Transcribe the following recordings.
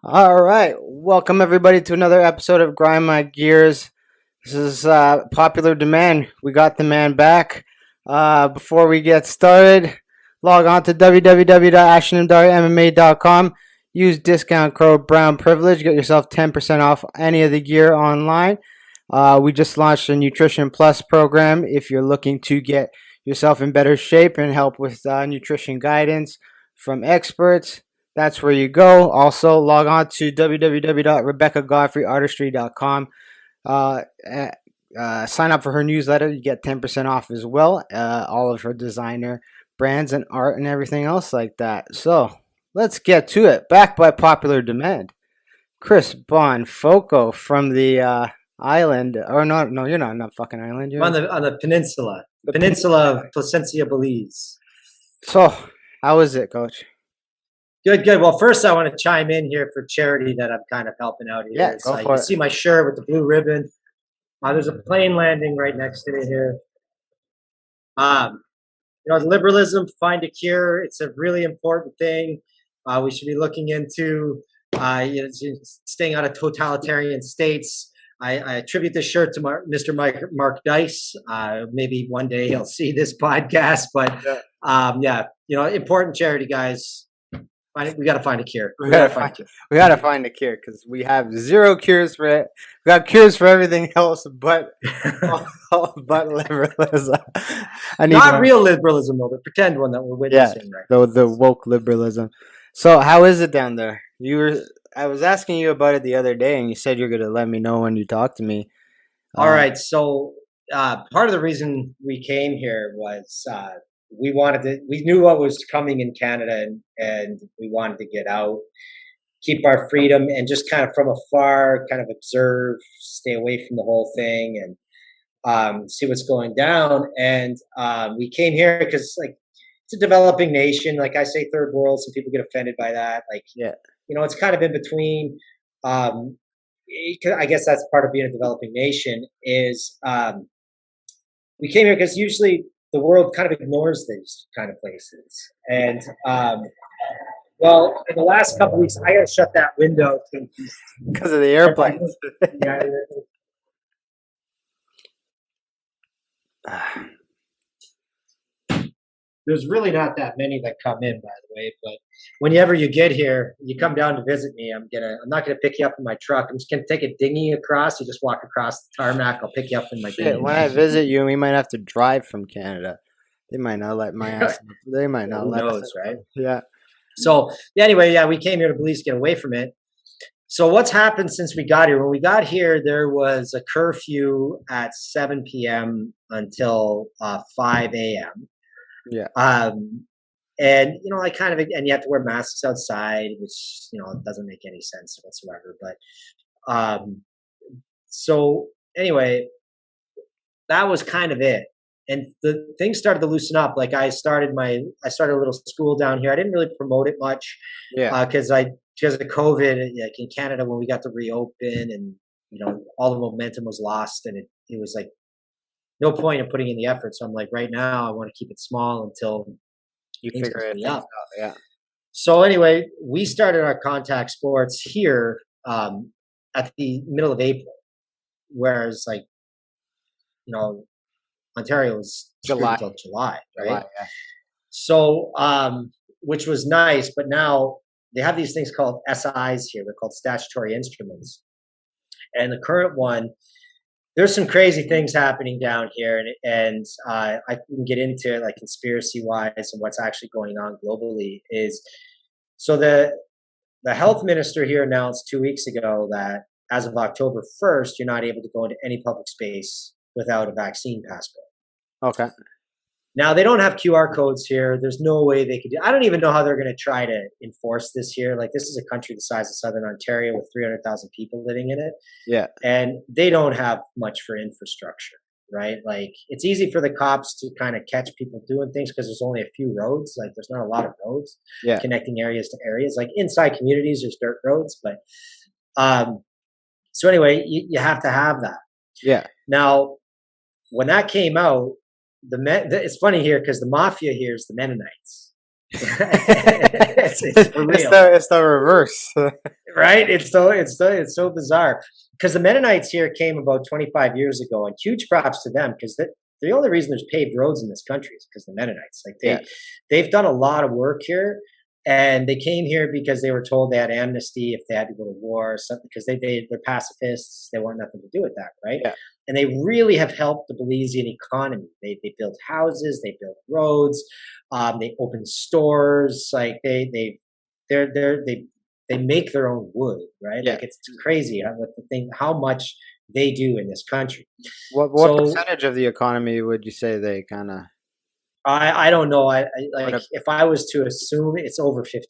All right, welcome everybody to another episode of Grind My Gears. This is popular demand. We got the man back. Before we get started, log on to www.ashtonanddarmma.com. Use discount code Brown Privilege. Get yourself 10% off any of the gear online. We just launched a Nutrition Plus program. If you're looking to get yourself in better shape and help with nutrition guidance from experts, that's where you go. Also, log on to www.rebeccagodfreyartistry.com. Sign up for her newsletter. You get 10% off as well. All of her designer brands and art and everything else like that. So let's get to it. Back by popular demand. Chris Bonfoco from the island. Or no, you're not on that fucking island. You're on the peninsula. The peninsula of Placencia, Belize. So, how is it, Coach? Good. Well, first I want to chime in here for charity that I'm kind of helping out here. Yeah, go for it. You see my shirt with the blue ribbon. There's a plane landing right next to it here. Liberalism, find a cure. It's a really important thing. We should be looking into staying out of totalitarian states. I attribute this shirt to Mr. Mark Dice. Maybe one day he'll see this podcast, but important charity, guys. We got to find a cure. We got to find a cure because we have zero cures for it. We got cures for everything else, but liberalism. Not real liberalism, though. The pretend one that we're witnessing right now. The woke liberalism. So, how is it down there? I was asking you about it the other day, and you said you're going to let me know when you talk to me. All right. So, part of the reason we came here was we knew what was coming in Canada, and we wanted to get out, keep our freedom, and just kind of from afar, kind of observe, stay away from the whole thing, and see what's going down. And we came here because, it's a developing nation. Like I say, third world. Some people get offended by that. It's kind of in between. I guess that's part of being a developing nation. Is we came here because usually the world kind of ignores these kind of places. And, in the last couple of weeks, I got to shut that window because of the airplanes. There's really not that many that come in, by the way. But whenever you get here, you come down to visit me. I'm not gonna pick you up in my truck. I'm just gonna take a dinghy across. You just walk across the tarmac. I'll pick you up in my dinghy. When I visit you, we might have to drive from Canada. They might not let my ass. They might not let us, right? Yeah. So anyway, we came here to Belize to get away from it. So what's happened since we got here? When we got here, there was a curfew at 7 p.m. until 5 a.m. Yeah. And you have to wear masks outside, which it doesn't make any sense whatsoever. But so anyway, that was kind of it. And the things started to loosen up. Like I started a little school down here. I didn't really promote it much, because of COVID. Like in Canada, when we got to reopen, and all the momentum was lost, and it was like no point in putting in the effort. So I'm like, right now, I want to keep it small until you figure it out. Yeah. So anyway, we started our contact sports here at the middle of April, whereas Ontario was July until July, right? July, yeah. So, which was nice, but now they have these things called SIs here. They're called statutory instruments, and the current one. There's some crazy things happening down here, and I can get into it, conspiracy-wise, and what's actually going on globally. So the health minister here announced 2 weeks ago that as of October 1st, you're not able to go into any public space without a vaccine passport. Okay. Now, they don't have QR codes here. There's no way they could I don't even know how they're going to try to enforce this here. This is a country the size of Southern Ontario with 300,000 people living in it. Yeah. And they don't have much for infrastructure, right? It's easy for the cops to kind of catch people doing things because there's only a few roads. There's not a lot of roads connecting areas to areas. Inside communities, there's dirt roads. But so anyway, you have to have that. Yeah. Now, when that came out, it's funny here because the mafia here is the Mennonites. It's for It's real, the reverse. right? It's so bizarre because the Mennonites here came about 25 years ago, and huge props to them because the only reason there's paved roads in this country is because the Mennonites. Like Yeah. they've done a lot of work here, and they came here because they were told they had amnesty if they had to go to war or something because they're pacifists. They want nothing to do with that, right? Yeah. And they really have helped the Belizean economy. They built houses, they built roads, they opened stores. Like they make their own wood, right? Yeah. Like it's crazy how much they do in this country. What So percentage of the economy would you say they kind of? I don't know. I like What a, if I was to assume it's over 50%,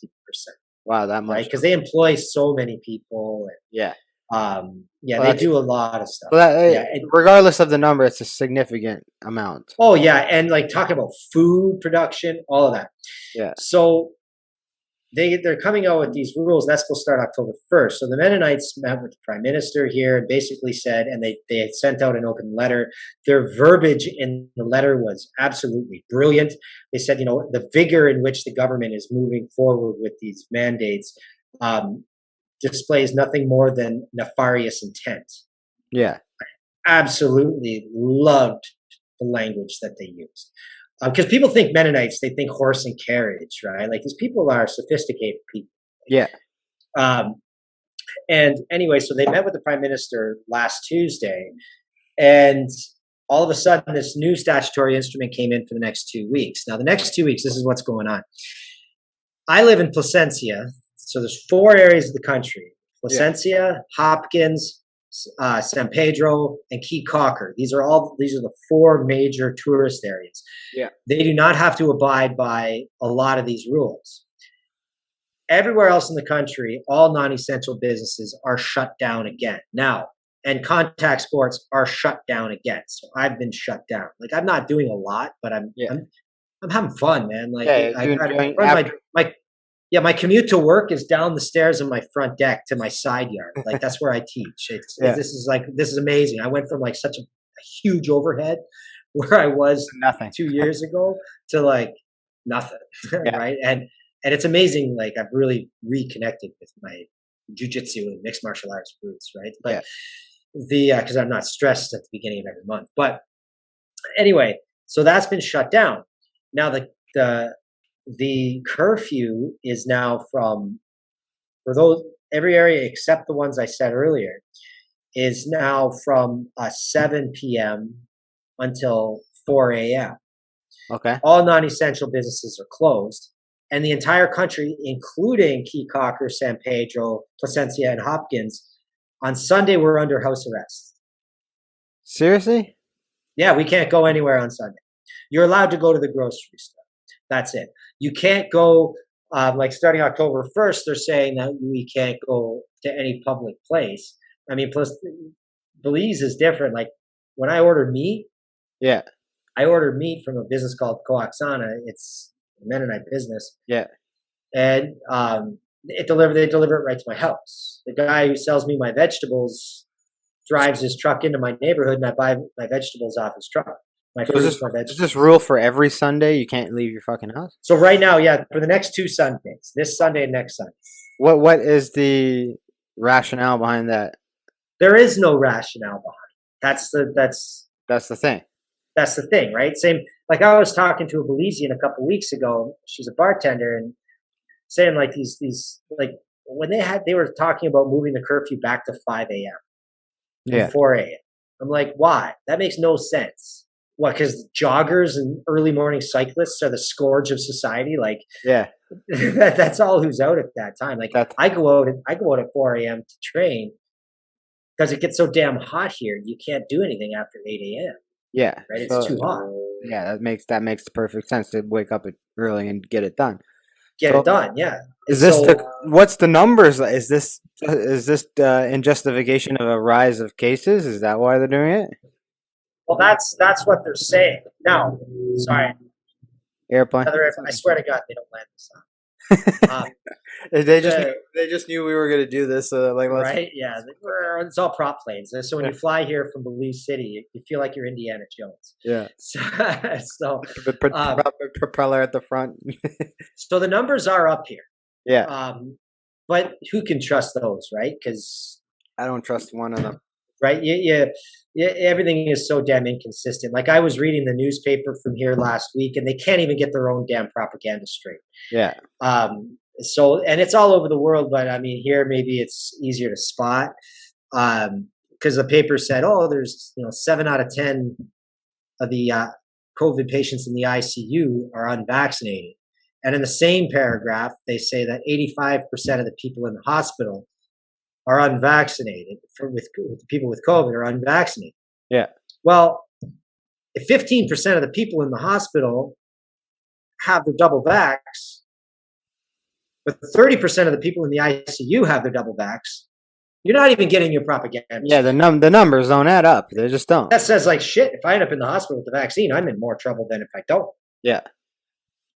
wow, that right? much. Because they employ so many people. Yeah. Yeah, Well, they that's do a lot of stuff. well. Yeah. Regardless of the number, it's a significant amount. Oh yeah, and like talking about food production, all of that. Yeah. So they're coming out with these rules. That's supposed to start October 1st. So the Mennonites met with the prime minister here and basically said, and they had sent out an open letter. Their verbiage in the letter was absolutely brilliant. They said, the vigor in which the government is moving forward with these mandates displays nothing more than nefarious intent. Yeah. Absolutely loved the language that they used. Because people think Mennonites, they think horse and carriage, right? Like these people are sophisticated people. Yeah. Um, and anyway, so they met with the prime minister last Tuesday, and all of a sudden, this new statutory instrument came in for the next 2 weeks. Now, the next 2 weeks, this is what's going on. I live in Placencia, so there's 4 areas of the country: Placencia, Hopkins, San Pedro, and Key Cocker. These are the 4 major tourist areas. Yeah. They do not have to abide by a lot of these rules. Everywhere else in the country, all non-essential businesses are shut down again now, and contact sports are shut down again. So I've been shut down. Like I'm not doing a lot, but I'm having fun, man. Like my commute to work is down the stairs in my front deck to my side yard. Like that's where I teach. This is amazing. I went from like such a huge overhead where I was nothing 2 years ago to like nothing, right? And it's amazing. Like I've really reconnected with my jiu-jitsu and mixed martial arts roots, right? But because I'm not stressed at the beginning of every month. But anyway, so that's been shut down. Now the curfew is now for every area except the ones I said earlier is now from 7 p.m. until 4 a.m. Okay. All non-essential businesses are closed, and the entire country, including Key Cocker, San Pedro, Placencia, and Hopkins, on Sunday we're under house arrest. Seriously? Yeah, we can't go anywhere on Sunday. You're allowed to go to the grocery store. That's it. You can't go, like starting October 1st, they're saying that we can't go to any public place. I mean, plus Belize is different. Like when I order meat, I order meat from a business called Coaxana. It's a Mennonite business. Yeah. And they deliver it right to my house. The guy who sells me my vegetables drives his truck into my neighborhood, and I buy my vegetables off his truck. Is this rule for every Sunday? You can't leave your fucking house? So right now, for the next 2 Sundays, this Sunday and next Sunday. What is the rationale behind that? There is no rationale behind it. That's the thing. That's the thing, right? Same, like I was talking to a Belizean a couple weeks ago. She's a bartender and saying like these like when they were talking about moving the curfew back to 5 a.m. from 4 a.m. I'm like, why? That makes no sense. What? Because joggers and early morning cyclists are the scourge of society. Like, that's all who's out at that time. Like, I go out at 4 a.m. to train because it gets so damn hot here. You can't do anything after 8 a.m. Yeah, right. It's too hot. Yeah, that makes the perfect sense to wake up early and get it done. Yeah. Is this what's the numbers? Is this in justification of a rise of cases? Is that why they're doing it? Well, that's what they're saying. Now, sorry. Airplane. I swear to God, they don't land this on. Uh, They just knew, the they just knew we were gonna do this. Like let's. right, yeah, it's all prop planes. So when you fly here from Belize City, you feel like you're Indiana Jones. Yeah. So, so, The um, propeller at the front. so the numbers are up here, Yeah, but who can trust those, right? Because I don't trust one of them. right, everything is so damn inconsistent. Like I was reading the newspaper from here last week, and they can't even get their own damn propaganda straight. Yeah. So, and it's all over the world, but I mean, here maybe it's easier to spot because the paper said, oh, there's 7 out of 10 of the COVID patients in the ICU are unvaccinated, and in the same paragraph, they say that 85% of the people in the hospital are unvaccinated. With people with COVID are unvaccinated. Yeah. Well, if 15% of the people in the hospital have their double vax, but 30% of the people in the ICU have their double vax, you're not even getting your propaganda. Yeah, the numbers don't add up. They just don't. That says like shit. If I end up in the hospital with the vaccine, I'm in more trouble than if I don't. Yeah.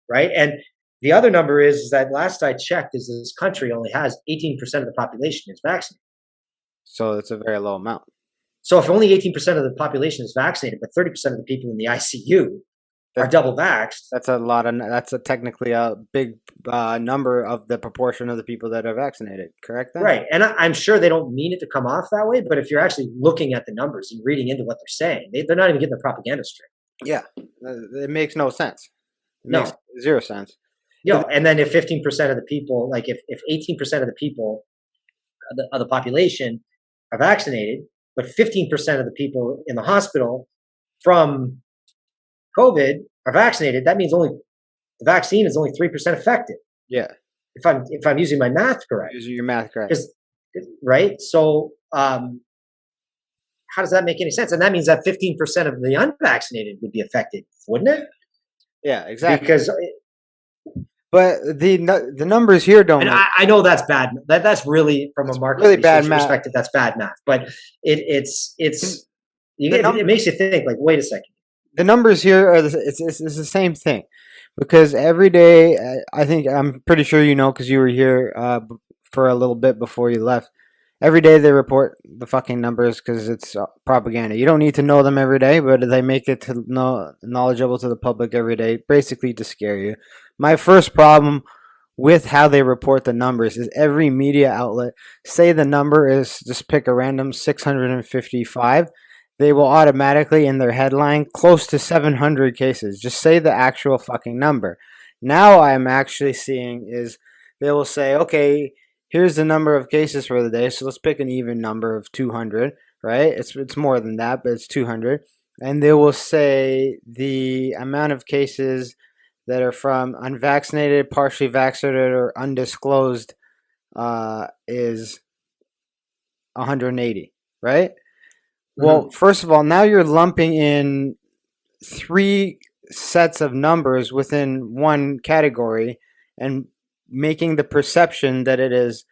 Right. And the other number is that last I checked is this country only has 18% of the population is vaccinated. So it's a very low amount. So if only 18% of the population is vaccinated, but 30% of the people in the ICU are double vaxxed. That's a lot of. That's technically a big number of the proportion of the people that are vaccinated. Correct. Then? Right, and I'm sure they don't mean it to come off that way. But if you're actually looking at the numbers and reading into what they're saying, they're not even getting the propaganda straight. Yeah, it makes no sense. Makes zero sense. And then if 15% of the people, like if 18% of the people of the population are vaccinated, but 15% of the people in the hospital from COVID are vaccinated, that means only the vaccine is only 3% effective. Yeah. If I'm using my math correct. Using your math correct. Right. So how does that make any sense? And that means that 15% of the unvaccinated would be affected, wouldn't it? Yeah, exactly. Because but the numbers here don't. And I know that's bad. That's really from a market really bad math perspective. That's bad math. But it makes you think. Like, wait a second. The numbers here are it's the same thing, because every day I'm pretty sure because you were here for a little bit before you left. Every day they report the fucking numbers because it's propaganda. You don't need to know them every day, but they make it knowledgeable to the public every day, basically to scare you. My first problem with how they report the numbers is every media outlet say the number is, just pick a random 655. They will automatically in their headline close to 700 cases. Just say the actual fucking number. Now I'm actually seeing is they will say, okay, here's the number of cases for the day. So let's pick an even number of 200, right? It's more than that, but it's 200. And they will say the amount of cases that are from unvaccinated, partially vaccinated, or undisclosed is 180, right? Well, first of all, now you're lumping in 3 sets of numbers within one category and making the perception that it is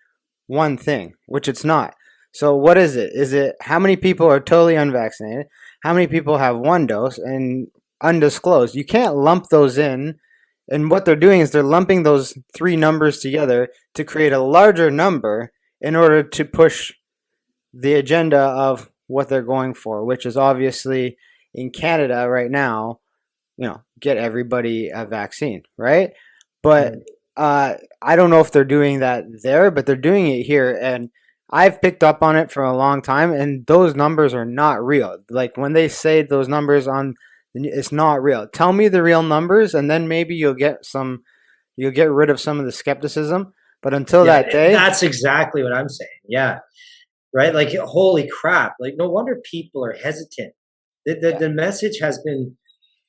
one thing, which it's not. So what is it? Is it how many people are totally unvaccinated? How many people have 1 dose and undisclosed? You can't lump those in. And what they're doing is they're lumping those 3 numbers together to create a larger number in order to push the agenda of what they're going for, which is obviously in Canada right now, get everybody a vaccine, right? But I don't know if they're doing that there, but they're doing it here. And I've picked up on it for a long time, and those numbers are not real. Like when they say those numbers it's not real. Tell me the real numbers, and then maybe you'll get rid of some of the skepticism. But until that day, that's exactly what I'm saying. Yeah. Right? Like, holy crap. Like, no wonder people are hesitant. The message has been,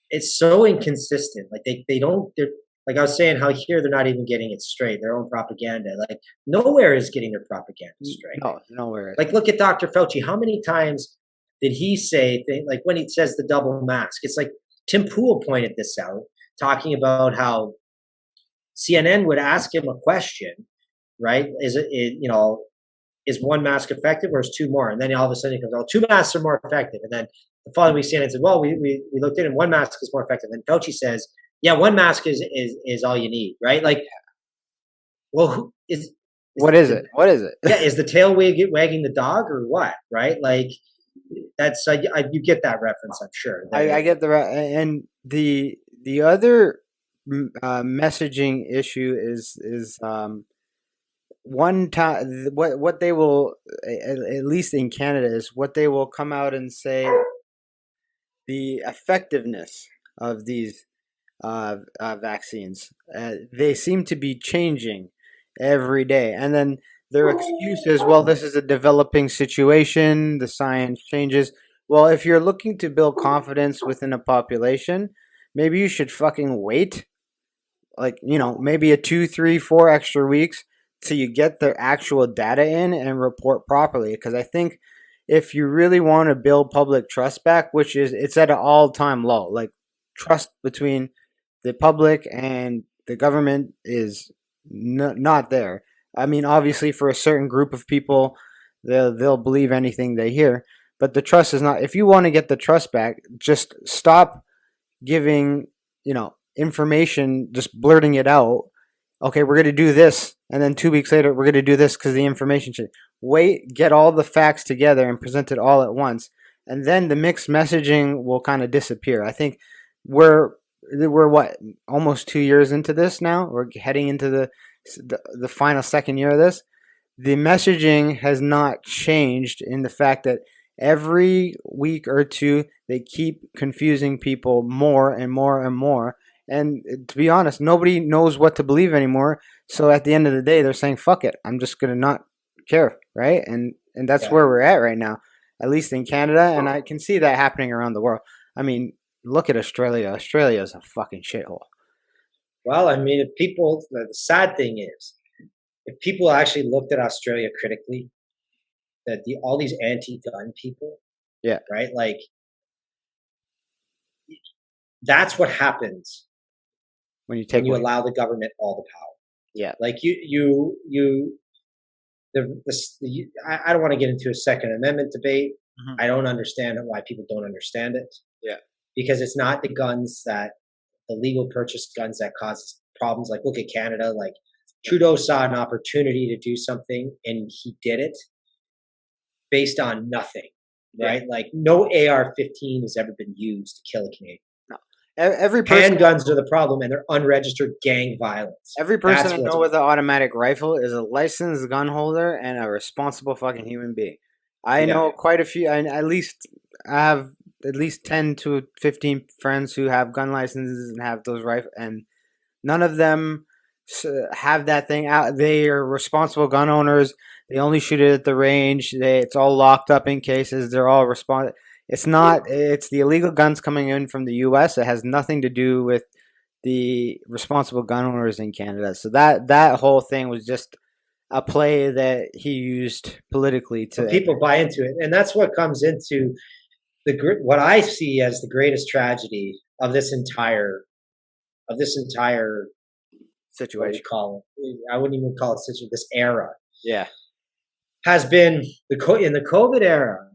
it's so inconsistent. Like, they're, like I was saying, how here they're not even getting it straight, their own propaganda. Like, nowhere is getting their propaganda straight. No, nowhere. Like, look at Dr. Fauci. How many times did he say, like, when he says the double mask? It's like Tim Pool pointed this out, talking about how CNN would ask him a question, right? Is 1 mask effective or is 2 more? And then all of a sudden he comes, oh, 2 masks are more effective. And then the following week CNN said, well, we looked at it and 1 mask is more effective. And Fauci says, yeah, 1 mask is all you need, right? Like well, who is What is the it? What is it? yeah, is the tail wagging the dog or what? Right? Like that's you get that reference, I'm sure. I get and the other messaging issue is one time what they will at least in Canada is what they will come out and say the effectiveness of these vaccines. They seem to be changing every day. And then their excuse is, well, this is a developing situation, the science changes. Well, if you're looking to build confidence within a population, maybe you should fucking wait, like, maybe a 2, 3, 4 extra weeks till you get the actual data in and report properly. Because I think if you really want to build public trust back, which is it's at an all-time low, like trust between the public and the government is not there. I mean, obviously, for a certain group of people, they'll believe anything they hear, but the trust is not. If you want to get the trust back, just stop giving information, just blurting it out. Okay, we're going to do this, and then 2 weeks later, we're going to do this because the information should wait. Get all the facts together and present it all at once, and then the mixed messaging will kind of disappear. I think we're what almost 2 years into this now. We're heading into the final second year of this. The messaging has not changed in the fact that every week or two they keep confusing people more and more and more. And to be honest, nobody knows what to believe anymore. So at the end of the day, they're saying, "Fuck it, I'm just gonna not care," right? And that's Yeah. where we're at right now, at least in Canada, and I can see that happening around the world. I mean, look at Australia. Australia is a fucking shithole. Well, I mean, if people, the sad thing is, if people actually looked at Australia critically, that all these anti-gun people, Yeah, right? Like that's what happens when you take when you away. allow the government all the power. Yeah. Like I don't want to get into a Second Amendment debate. Mhm. I don't understand why people don't understand it Yeah. because it's not the legal purchase guns that causes problems. Like look at Canada. Like Trudeau saw an opportunity to do something and he did it based on nothing, Yeah. right? Like no AR-15 has ever been used to kill a Canadian. No. Every person Handguns are the problem, and they're unregistered gang violence. Every person That's I what's know with an automatic rifle is a licensed gun holder and a responsible fucking human being. I yeah. know quite a few. I have at least 10 to 15 friends who have gun licenses and have those rifles, and none of them have that thing out. They are responsible gun owners. They only shoot it at the range. It's all locked up in cases. They're all It's not. It's the illegal guns coming in from the U.S. It has nothing to do with the responsible gun owners in Canada. So that whole thing was just a play that he used politically But to. people buy into it, and that's what comes into what I see as the greatest tragedy of this entire what do we Situation. call it? I wouldn't even call it situation. This era Yeah. has been in the COVID era.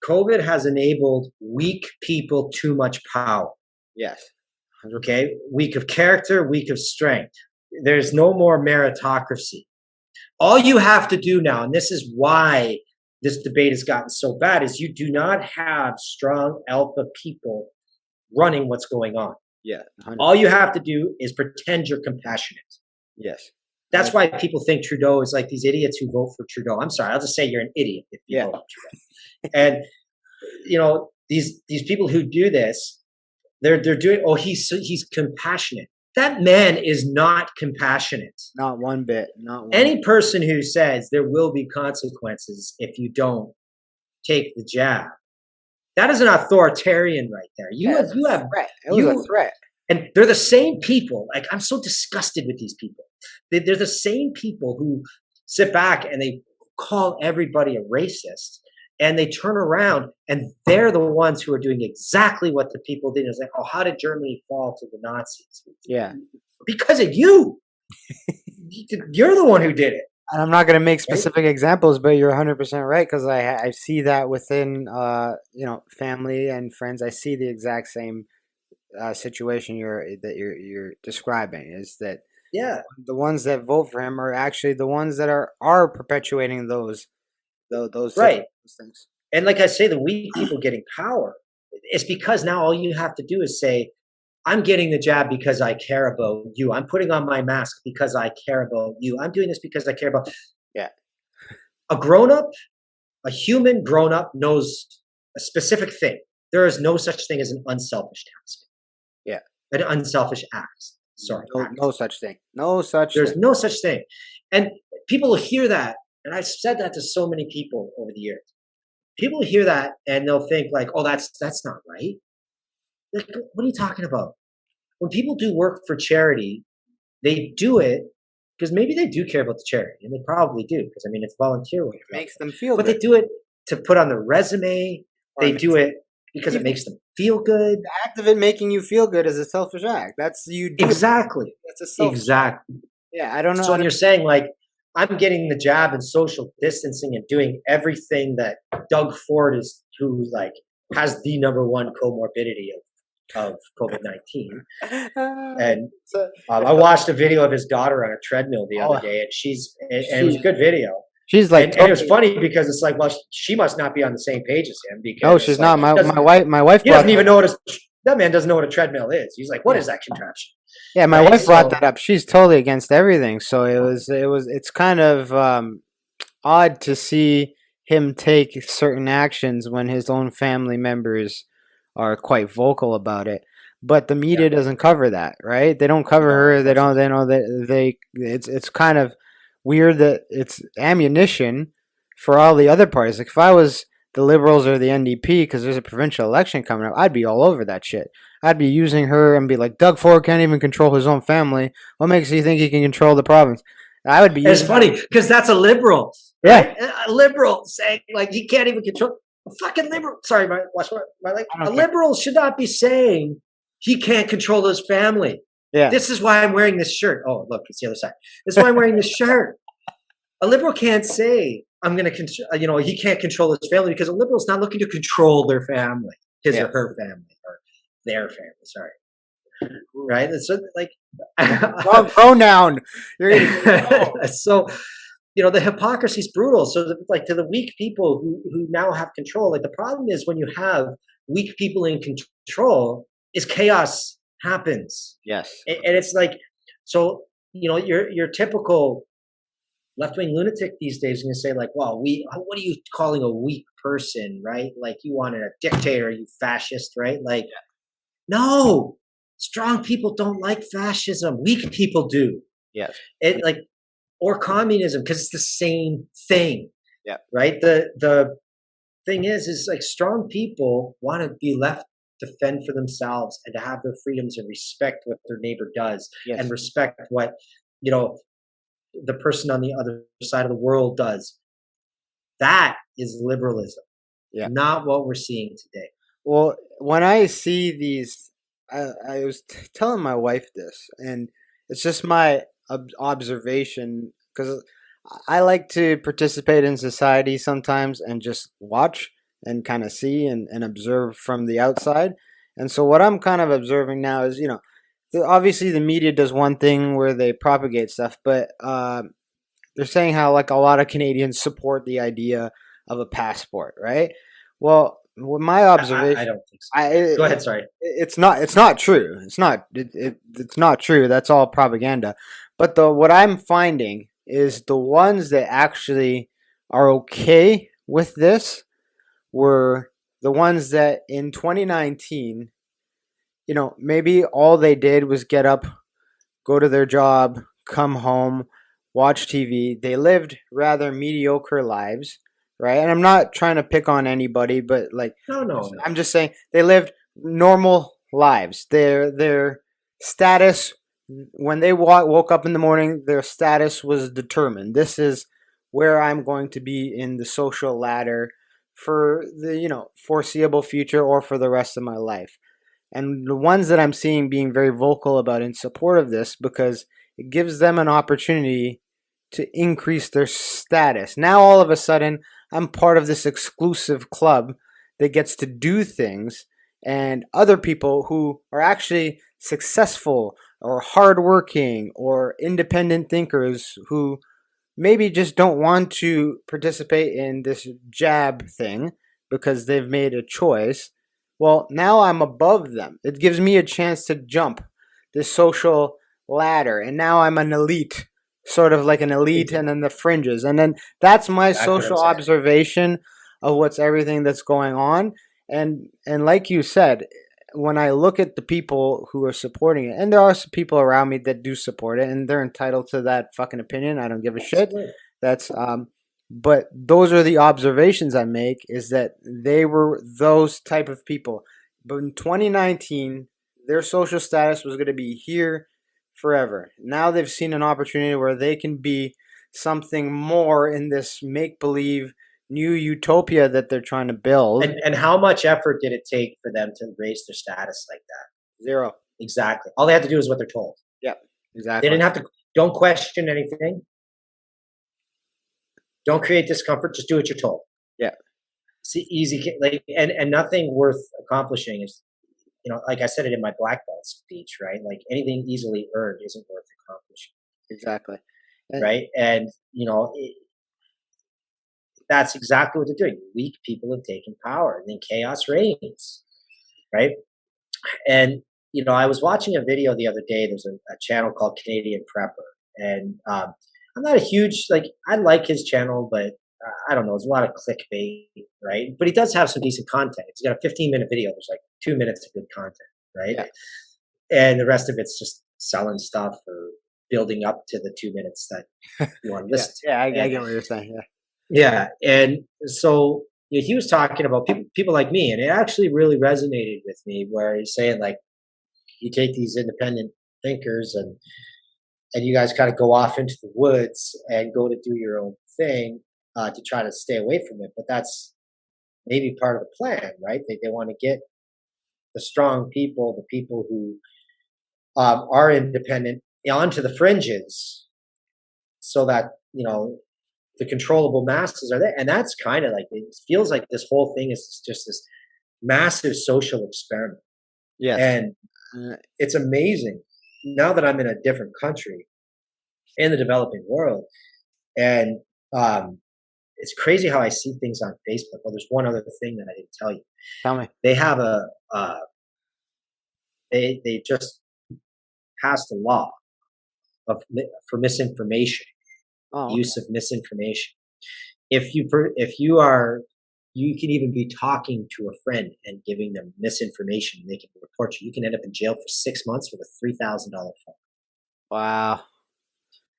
COVID has enabled weak people too much power. Yes. 100%. Okay, weak of character, weak of strength. There's no more meritocracy. All you have to do now, and this is why this debate has gotten so bad, is you do not have strong alpha people running what's going on. Yeah. 100%. All you have to do is pretend you're compassionate. Yes. That's why people think Trudeau is like these idiots who vote for Trudeau. I'm sorry, I'll just say you're an idiot if you vote for Trudeau. And these people who do this, they're doing. Oh, he's compassionate. That man is not compassionate. Not one bit. Not one. Any person who says there will be consequences if you don't take the jab, that is an authoritarian right there. You have threat. It was a threat. and they're the same people. Like I'm so disgusted with these people. They're the same people who sit back and they call everybody a racist, and they turn around and they're the ones who are doing exactly what the people did. It's like, oh, how did Germany fall to the Nazis? Yeah. Because of you. You're the one who did it. And I'm not going to make specific examples, but you're 100% right, because I see that within family and friends. I see the exact same situation you're describing, is that Yeah, The ones that vote for him are actually the ones that are perpetuating those right. things. And like I say, the weak people getting power, it's because now all you have to do is say, I'm getting the jab because I care about you. I'm putting on my mask because I care about you. I'm doing this because I care about Yeah, a grown up, a human grown up knows a specific thing. There is no such thing as an unselfish task, yeah. an unselfish act. Sorry, No, act. no such thing. No such thing. There's no such thing. And people hear that. And I've said that to so many people over the years. People hear that and they'll think like, oh, that's not right. Like, what are you talking about? When people do work for charity, they do it because maybe they do care about the charity, and they probably do because I mean it's volunteer work. It makes them feel But good, they do it to put on the resume. or They it do makes it because it even makes them feel good. the act of it making you feel good is a selfish act. That's you do it. Exactly. That's a selfish act. Exactly. Yeah, I don't know. So when you're saying like I'm getting the jab and social distancing and doing everything that Doug Ford is, who like has the number one comorbidity of COVID-19, and So, I watched a video of his daughter on a treadmill the other oh, day, and it was a she good video. she's like And it was totally. funny because it's like, well, she must not be on the same page as him No, because she's like not. My wife he brought doesn't even that. know that man doesn't know what a treadmill is. He's like, what Yeah, is that contraption? yeah. My Right? wife brought that So up. She's totally against everything. So it's kind of odd to see him take certain actions when his own family members are quite vocal about it. But the yeah, media doesn't cover that, right? They don't cover no, her. of They course don't. not. They know that they. It's kind of weird that it's ammunition for all the other parties. Like if I was the Liberals or the NDP, because there's a provincial election coming up, I'd be all over that shit. I'd be using her and be like, Doug Ford can't even control his own family. What makes you think he can control the province? I would be And it's using funny because that's a liberal, yeah. right? A liberal saying like he can't even control a fucking liberal. Sorry, watch my like I a don't care. liberal should not be saying he can't control his family. Yeah. This is why I'm wearing this shirt. Oh, look, it's the other side. This is why I'm wearing this shirt. A liberal can't say I'm going to control. He can't control his family because a liberal's not looking to control their family, his Yeah. or her family, or their family. Sorry, right? It's like Wrong pronoun. You're gonna so the hypocrisy is brutal. So like to the weak people who now have control, like the problem is when you have weak people in control, is chaos happens, yes. and it's like so your typical left-wing lunatic these days is going to say like, well, what are you calling a weak person, right? Like you wanted a dictator, you fascist, right? Like no, strong people don't like fascism, weak people do Yes. it, like, or communism, because it's the same thing, Yeah. right? The thing is like strong people want to be left to fend for themselves and to have their freedoms and respect what their neighbor does and Yes. respect what the person on the other side of the world does. That is liberalism, Yeah. not what we're seeing today. Well, when I see these, I was telling my wife this, and it's just my observation because I like to participate in society sometimes and just watch and kind of see and observe from the outside. And so, what I'm kind of observing now is, obviously the media does one thing where they propagate stuff, but they're saying how like a lot of Canadians support the idea of a passport, right? Well, with my I observation, don't think so. Go ahead. Sorry. it's not true. It's not true. That's all propaganda. But the what I'm finding is the ones that actually are okay with this were the ones that in 2019, maybe all they did was get up, go to their job, come home, watch TV. They lived rather mediocre lives, right? And I'm not trying to pick on anybody, but like No, no, no. I'm just saying they lived normal lives. Their status when they woke up in the morning, their status was determined. This is where I'm going to be in the social ladder for the foreseeable future or for the rest of my life. And the ones that I'm seeing being very vocal about in support of this because it gives them an opportunity to increase their status. Now all of a sudden I'm part of this exclusive club that gets to do things, and other people who are actually successful, or hardworking or independent thinkers who maybe just don't want to participate in this jab thing because they've made a choice. Well, now I'm above them. It gives me a chance to jump this social ladder, and now I'm an elite, sort of like an elite, and then the fringes, and then that's my Exactly what I'm social saying. observation of what's everything that's going on. And like you said, when I look at the people who are supporting it, and there are some people around me that do support it, and they're entitled to that fucking opinion. I don't give a shit. Absolutely. That's but those are the observations I make, is that they were those type of people. But in 2019, their social status was going to be here forever. Now they've seen an opportunity where they can be something more in this make believe new utopia that they're trying to build. And how much effort did it take for them to raise their status like that? Zero. Exactly. All they have to do is what they're told. Yep. They Exactly. didn't have to. Don't question anything. Don't create discomfort. Just do what you're told. Yeah. See, easy. Like, and nothing worth accomplishing is, like I said it in my black belt speech, right? Like anything easily earned isn't worth accomplishing, Exactly. right? And that's exactly what they're doing. Weak people have taken power, and then chaos reigns, right? And I was watching a video the other day. There's a channel called Canadian Prepper, and I'm not a huge I like his channel, but I don't know. There's a lot of clickbait, right? But he does have some decent content. He's got a 15-minute video. There's like 2 minutes of good content, right? Yeah. And the rest of it's just selling stuff or building up to the 2 minutes that you want to listen to. Yeah, I get what you're saying. Yeah. Yeah, and so he was talking about people like me, and it actually really resonated with me. Where he's saying you take these independent thinkers and you guys kind of go off into the woods and go to do your own thing to try to stay away from it. But that's maybe part of the plan, right? They want to get the strong people, the people who are independent, onto the fringes, so that the controllable masses are there. And that's kind of it feels like this whole thing is just this massive social experiment. Yes. And it's amazing now that I'm in a different country in the developing world. And it's crazy how I see things on Facebook. Well, there's one other thing that I didn't tell you. Tell me. They have they just passed a law for misinformation. Use of misinformation. If you can even be talking to a friend and giving them misinformation, and they can report you. You can end up in jail for 6 months with a $3,000 fine. Wow.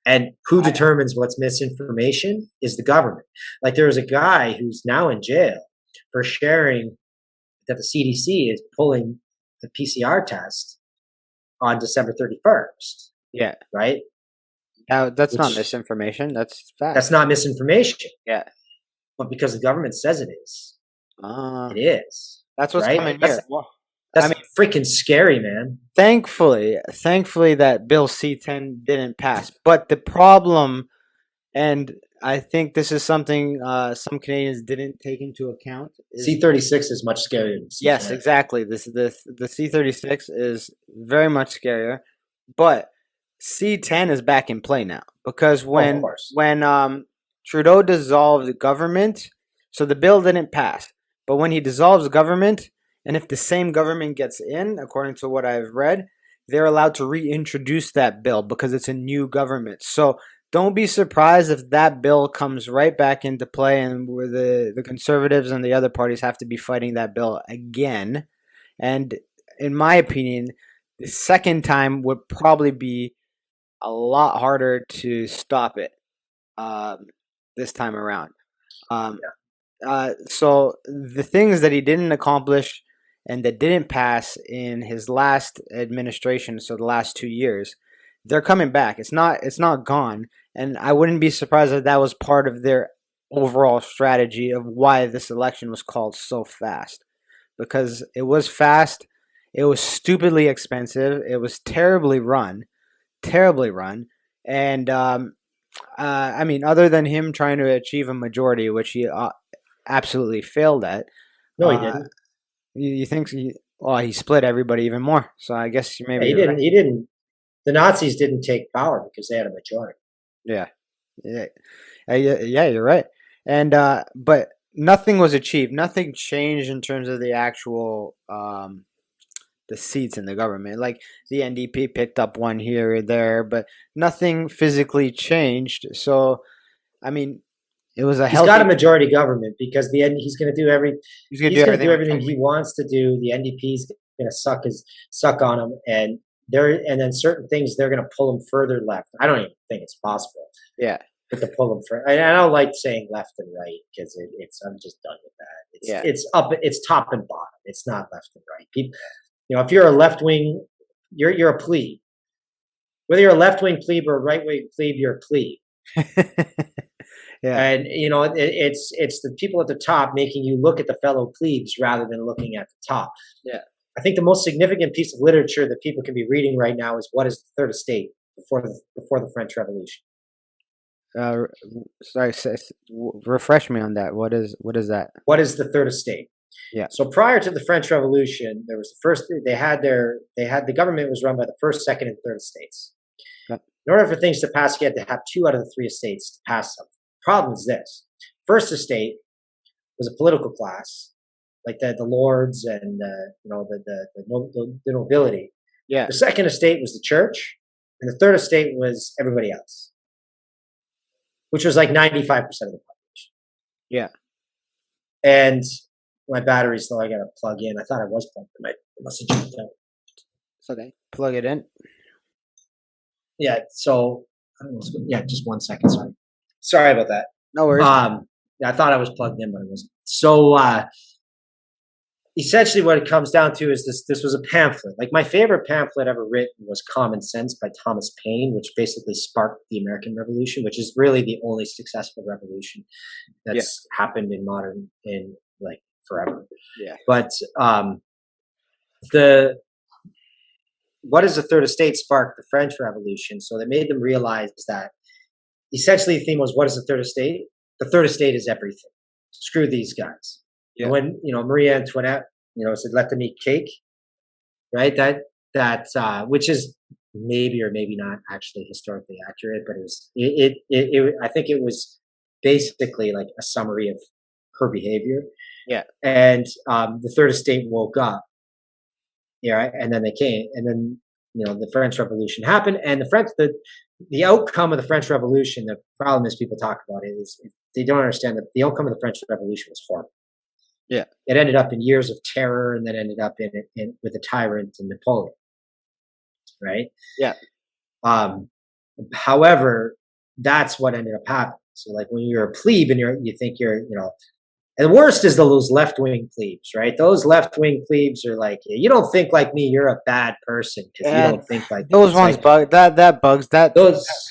And who determines what's misinformation is the government. Like there was a guy who's now in jail for sharing that the CDC is pulling the PCR test on December 31st. Yeah. Right. That's not misinformation. That's fact. That's not misinformation. Yeah. But because the government says it is, it is. That's what's right? coming here. That's freaking scary, man. Thankfully that Bill C-10 didn't pass. But the problem, and I think this is something some Canadians didn't take into account. C-36 is much scarier than C-10. Yes, exactly. The C-36 is very much scarier, but C-10 is back in play now because when Trudeau dissolved the government, so the bill didn't pass, but when he dissolves government, and if the same government gets in, according to what I've read, they're allowed to reintroduce that bill because it's a new government. So don't be surprised if that bill comes right back into play, and where the Conservatives and the other parties have to be fighting that bill again. And in my opinion, the second time would probably be a lot harder to stop it this time around. So the things that he didn't accomplish and that didn't pass in his last administration, so the last 2 years, they're coming back. It's not gone, and I wouldn't be surprised if that was part of their overall strategy of why this election was called so fast, because it was fast, it was stupidly expensive, it was terribly run, and I mean, other than him trying to achieve a majority, which he absolutely failed at. No, he didn't. You think? He split everybody even more. So I guess maybe he didn't. He didn't. The Nazis didn't take power because they had a majority. Yeah, yeah, yeah. You're right. And but nothing was achieved. Nothing changed in terms of the actual the seats in the government. Like the NDP picked up one here or there, but nothing physically changed. So I mean, it was a He's got a healthy. majority government because the he's going to do He's gonna do everything with everything he technique. wants to do. The NDP's going to suck on him, and then certain things they're going to pull him further left. I don't even think it's possible, Yeah, but to pull him for. I don't like saying left and right because it's I'm just done with that. yeah. It's top and bottom. It's not left and right. People, if you're a left wing, you're a plebe. Whether you're a left wing plebe or a right wing plebe, you're a plebe. Yeah, And it's the people at the top making you look at the fellow plebes rather than looking at the top. yeah. I think the most significant piece of literature that people can be reading right now is What is the Third Estate before the French Revolution. Uh, sorry, refresh me on that. What is that? What is the Third Estate? Yeah. So prior to the French Revolution, there was the first. The government was run by the first, second, and third estates. Okay. In order for things to pass, you had to have 2 out of the 3 estates to pass something. Problem is this: first estate was a political class, like the lords and the nobility. Yeah. The second estate was the church, and the third estate was everybody else, which was like 95% of the population. Yeah. And my battery's low. I got to plug in. I thought I was plugged in. I must have jumped out. It's okay. Plug it in. Yeah. So I don't know. Yeah, just 1 second. Sorry about that. No worries. Yeah, I thought I was plugged in, but I wasn't. So essentially what it comes down to is this was a pamphlet. Like my favorite pamphlet ever written was Common Sense by Thomas Paine, which basically sparked the American Revolution, which is really the only successful revolution that's happened in like forever. Yeah. But the What is the Third Estate sparked the French Revolution. So they made them realize that essentially the theme was, what is the Third Estate? The Third Estate is everything. Screw these guys. Yeah. And when Marie Antoinette, said, "Let them eat cake," right? That which is maybe or maybe not actually historically accurate, but I think it was basically like a summary of her behavior. Yeah. And the Third Estate woke up. Yeah, and then they came, and then the French Revolution happened, and the outcome of the French Revolution. The problem is people talk about it is they don't understand that the outcome of the French Revolution was horrible. Yeah, it ended up in years of terror, and then ended up in with a tyrant and Napoleon. Right. Yeah. However, that's what ended up happening. So, like when you're a plebe and you think you're and the worst is those left-wing plebes, right? Those left-wing plebes are like, you don't think like me, you're a bad person because you don't think like those ones like, bug that bugs that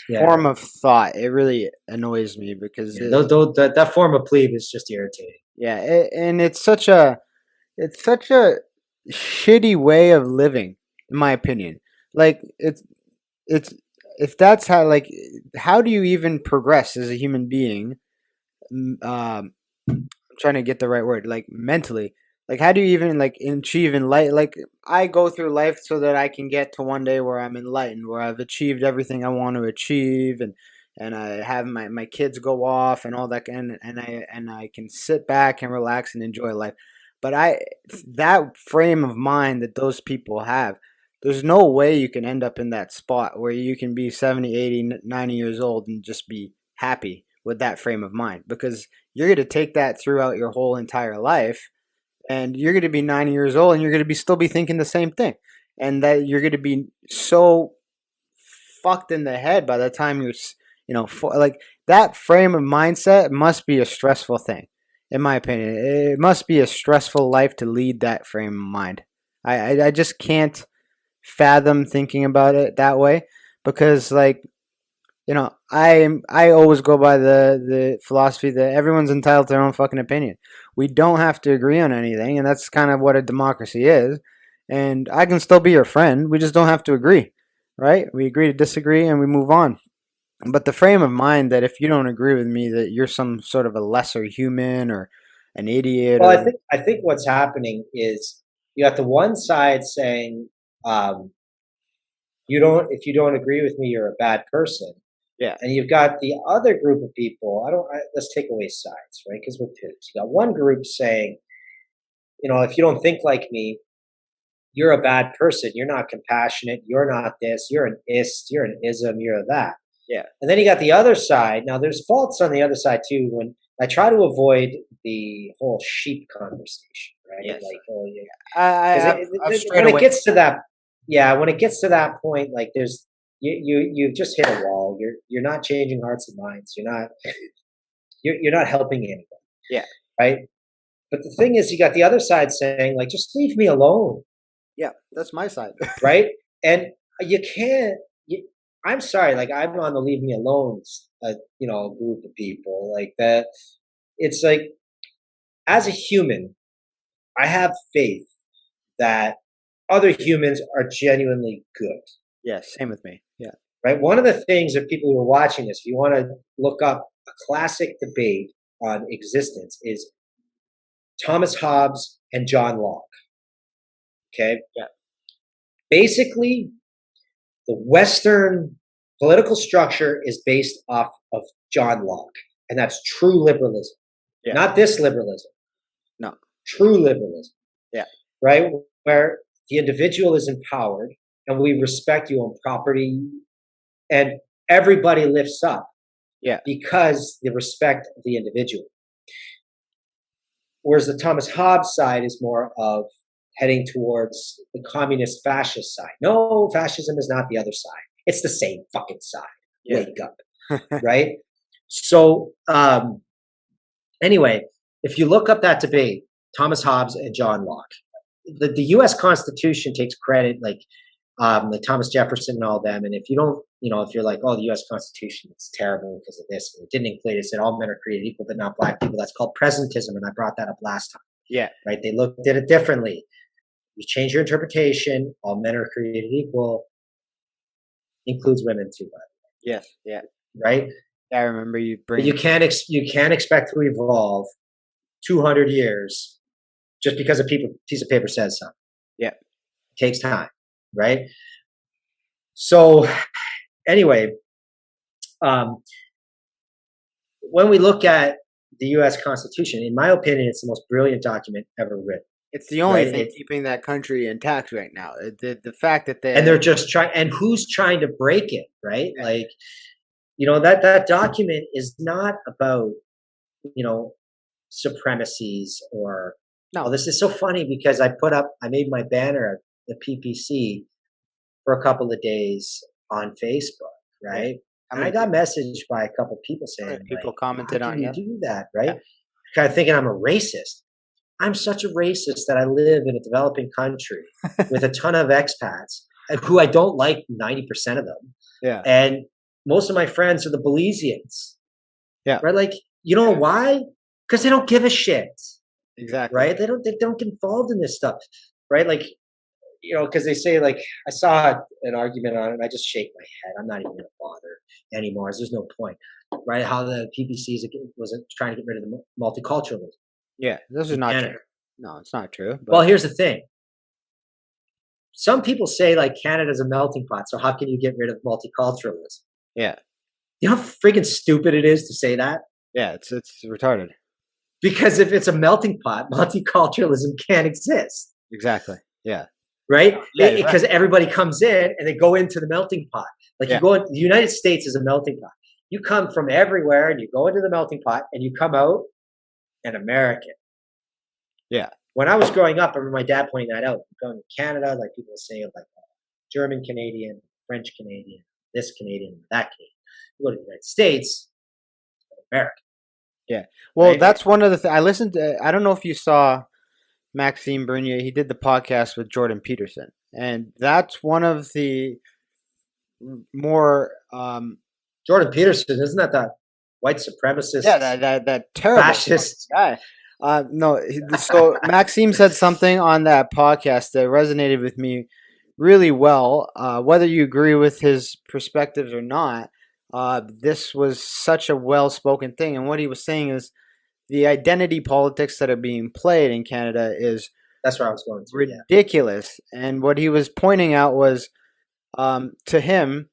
yeah. form of thought. It really annoys me because that form of plebe is just irritating. Yeah, and it's such a shitty way of living, in my opinion. Like it's if that's how do you even progress as a human being? I'm trying to get the right word, like mentally. Like how do you even achieve enlighten? Like I go through life so that I can get to one day where I'm enlightened, where I've achieved everything I want to achieve, and I have my kids go off and all that, and I can sit back and relax and enjoy life. But that frame of mind that those people have, there's no way you can end up in that spot where you can be 70, 80, 90 years old and just be happy with that frame of mind, because you're going to take that throughout your whole entire life, and you're going to be 90 years old and you're going to still be thinking the same thing, and that you're going to be so fucked in the head by the time you're like that frame of mindset must be a stressful thing, in my opinion. It must be a stressful life to lead that frame of mind. I just can't fathom thinking about it that way, because I always go by the philosophy that everyone's entitled to their own fucking opinion. We don't have to agree on anything, and that's kind of what a democracy is. And I can still be your friend. We just don't have to agree, right? We agree to disagree and we move on. But the frame of mind that if you don't agree with me, that you're some sort of a lesser human or an idiot. Well, I think what's happening is you got the one side saying, if you don't agree with me, you're a bad person. Yeah. And you've got the other group of people. Let's take away sides, right? Because we're pigs. You got one group saying, if you don't think like me, you're a bad person. You're not compassionate. You're not this. You're an ist. You're an ism. You're that. Yeah. And then you got the other side. Now, there's faults on the other side too. When I try to avoid the whole sheep conversation, right? Yes. Like, oh yeah, when it gets to that, when it gets to that point, like you've just hit a wall. You're not changing hearts and minds. You're not helping anyone. Yeah. Right. But the thing is, you got the other side saying, like, just leave me alone. Yeah, that's my side. Right. And you can't. I'm sorry, like I'm on the leave me alone, group of people like that. It's like, as a human, I have faith that other humans are genuinely good. Yeah, same with me. Yeah. Right. One of the things that people who are watching this, if you want to look up a classic debate on existence, is Thomas Hobbes and John Locke. Okay. Yeah. Basically, the Western political structure is based off of John Locke, and that's true liberalism. Yeah. Not this liberalism. No. True liberalism. Yeah. Right? Where the individual is empowered and we respect you on property and everybody lifts up. Yeah. Because the respect of the individual. Whereas the Thomas Hobbes side is more of heading towards the communist fascist side. No, fascism is not the other side. It's the same fucking side. Yeah. Wake up. Right? So, anyway, if you look up that debate, Thomas Hobbes and John Locke, the U.S. Constitution takes credit, like Thomas Jefferson and all them. And if you don't, if you're like, oh, the U.S. Constitution is terrible because of this, and it didn't include it, said all men are created equal, but not black people. That's called presentism, and I brought that up last time. Yeah. Right? They looked at it differently. You change your interpretation. All men are created equal. Includes women too, by the way. Yes. Yeah. Right. Yeah, I remember you bring. But you can't expect to evolve 200 years just because a piece of paper says something. Yeah. It takes time. Right. So, anyway, when we look at the U.S. Constitution, in my opinion, it's the most brilliant document ever written. It's the only thing keeping that country intact right now. The fact that they're just trying, and who's trying to break it, right? Yeah. Like, that document is not about, supremacies or. No, this is so funny because I made my banner at the PPC for a couple of days on Facebook, right? And I got messaged by a couple of people saying, people commented on you do that, right? Yeah. Kind of thinking I'm a racist. I'm such a racist that I live in a developing country with a ton of expats who I don't like 90% of them. Yeah. And most of my friends are the Belizeans. Yeah. Right? Like, why? Because they don't give a shit. Exactly. Right? They don't get involved in this stuff. Right? Like, because they say, like, I saw an argument on it and I just shake my head. I'm not even going to bother anymore. There's no point. Right? How the PPC was trying to get rid of the multiculturalism. Yeah, this is not true. No, it's not true. But. Well, here's the thing. Some people say, like, Canada's a melting pot, so how can you get rid of multiculturalism? Yeah. You know how freaking stupid it is to say that? Yeah, it's retarded. Because if it's a melting pot, multiculturalism can't exist. Exactly. Yeah. Right? Yeah, because everybody comes in and they go into the melting pot. Like, you go in, the United States is a melting pot. You come from everywhere and you go into the melting pot and you come out an American. Yeah. When I was growing up, I remember my dad pointing that out. Going to Canada, like people say, like German Canadian, French Canadian, this Canadian, that Canadian. You go to the United States, America. Yeah. Well, right? That's one of the things I listened to. I don't know if you saw Maxime Bernier. He did the podcast with Jordan Peterson, and that's one of the more. Jordan Peterson, isn't that white supremacist? Yeah, that terrible fascist guy. No, so Maxime said something on that podcast that resonated with me really well. Whether you agree with his perspectives or not, this was such a well-spoken thing. And what he was saying is the identity politics that are being played in Canada is that's where I was going to, ridiculous. Yeah. And what he was pointing out was To him,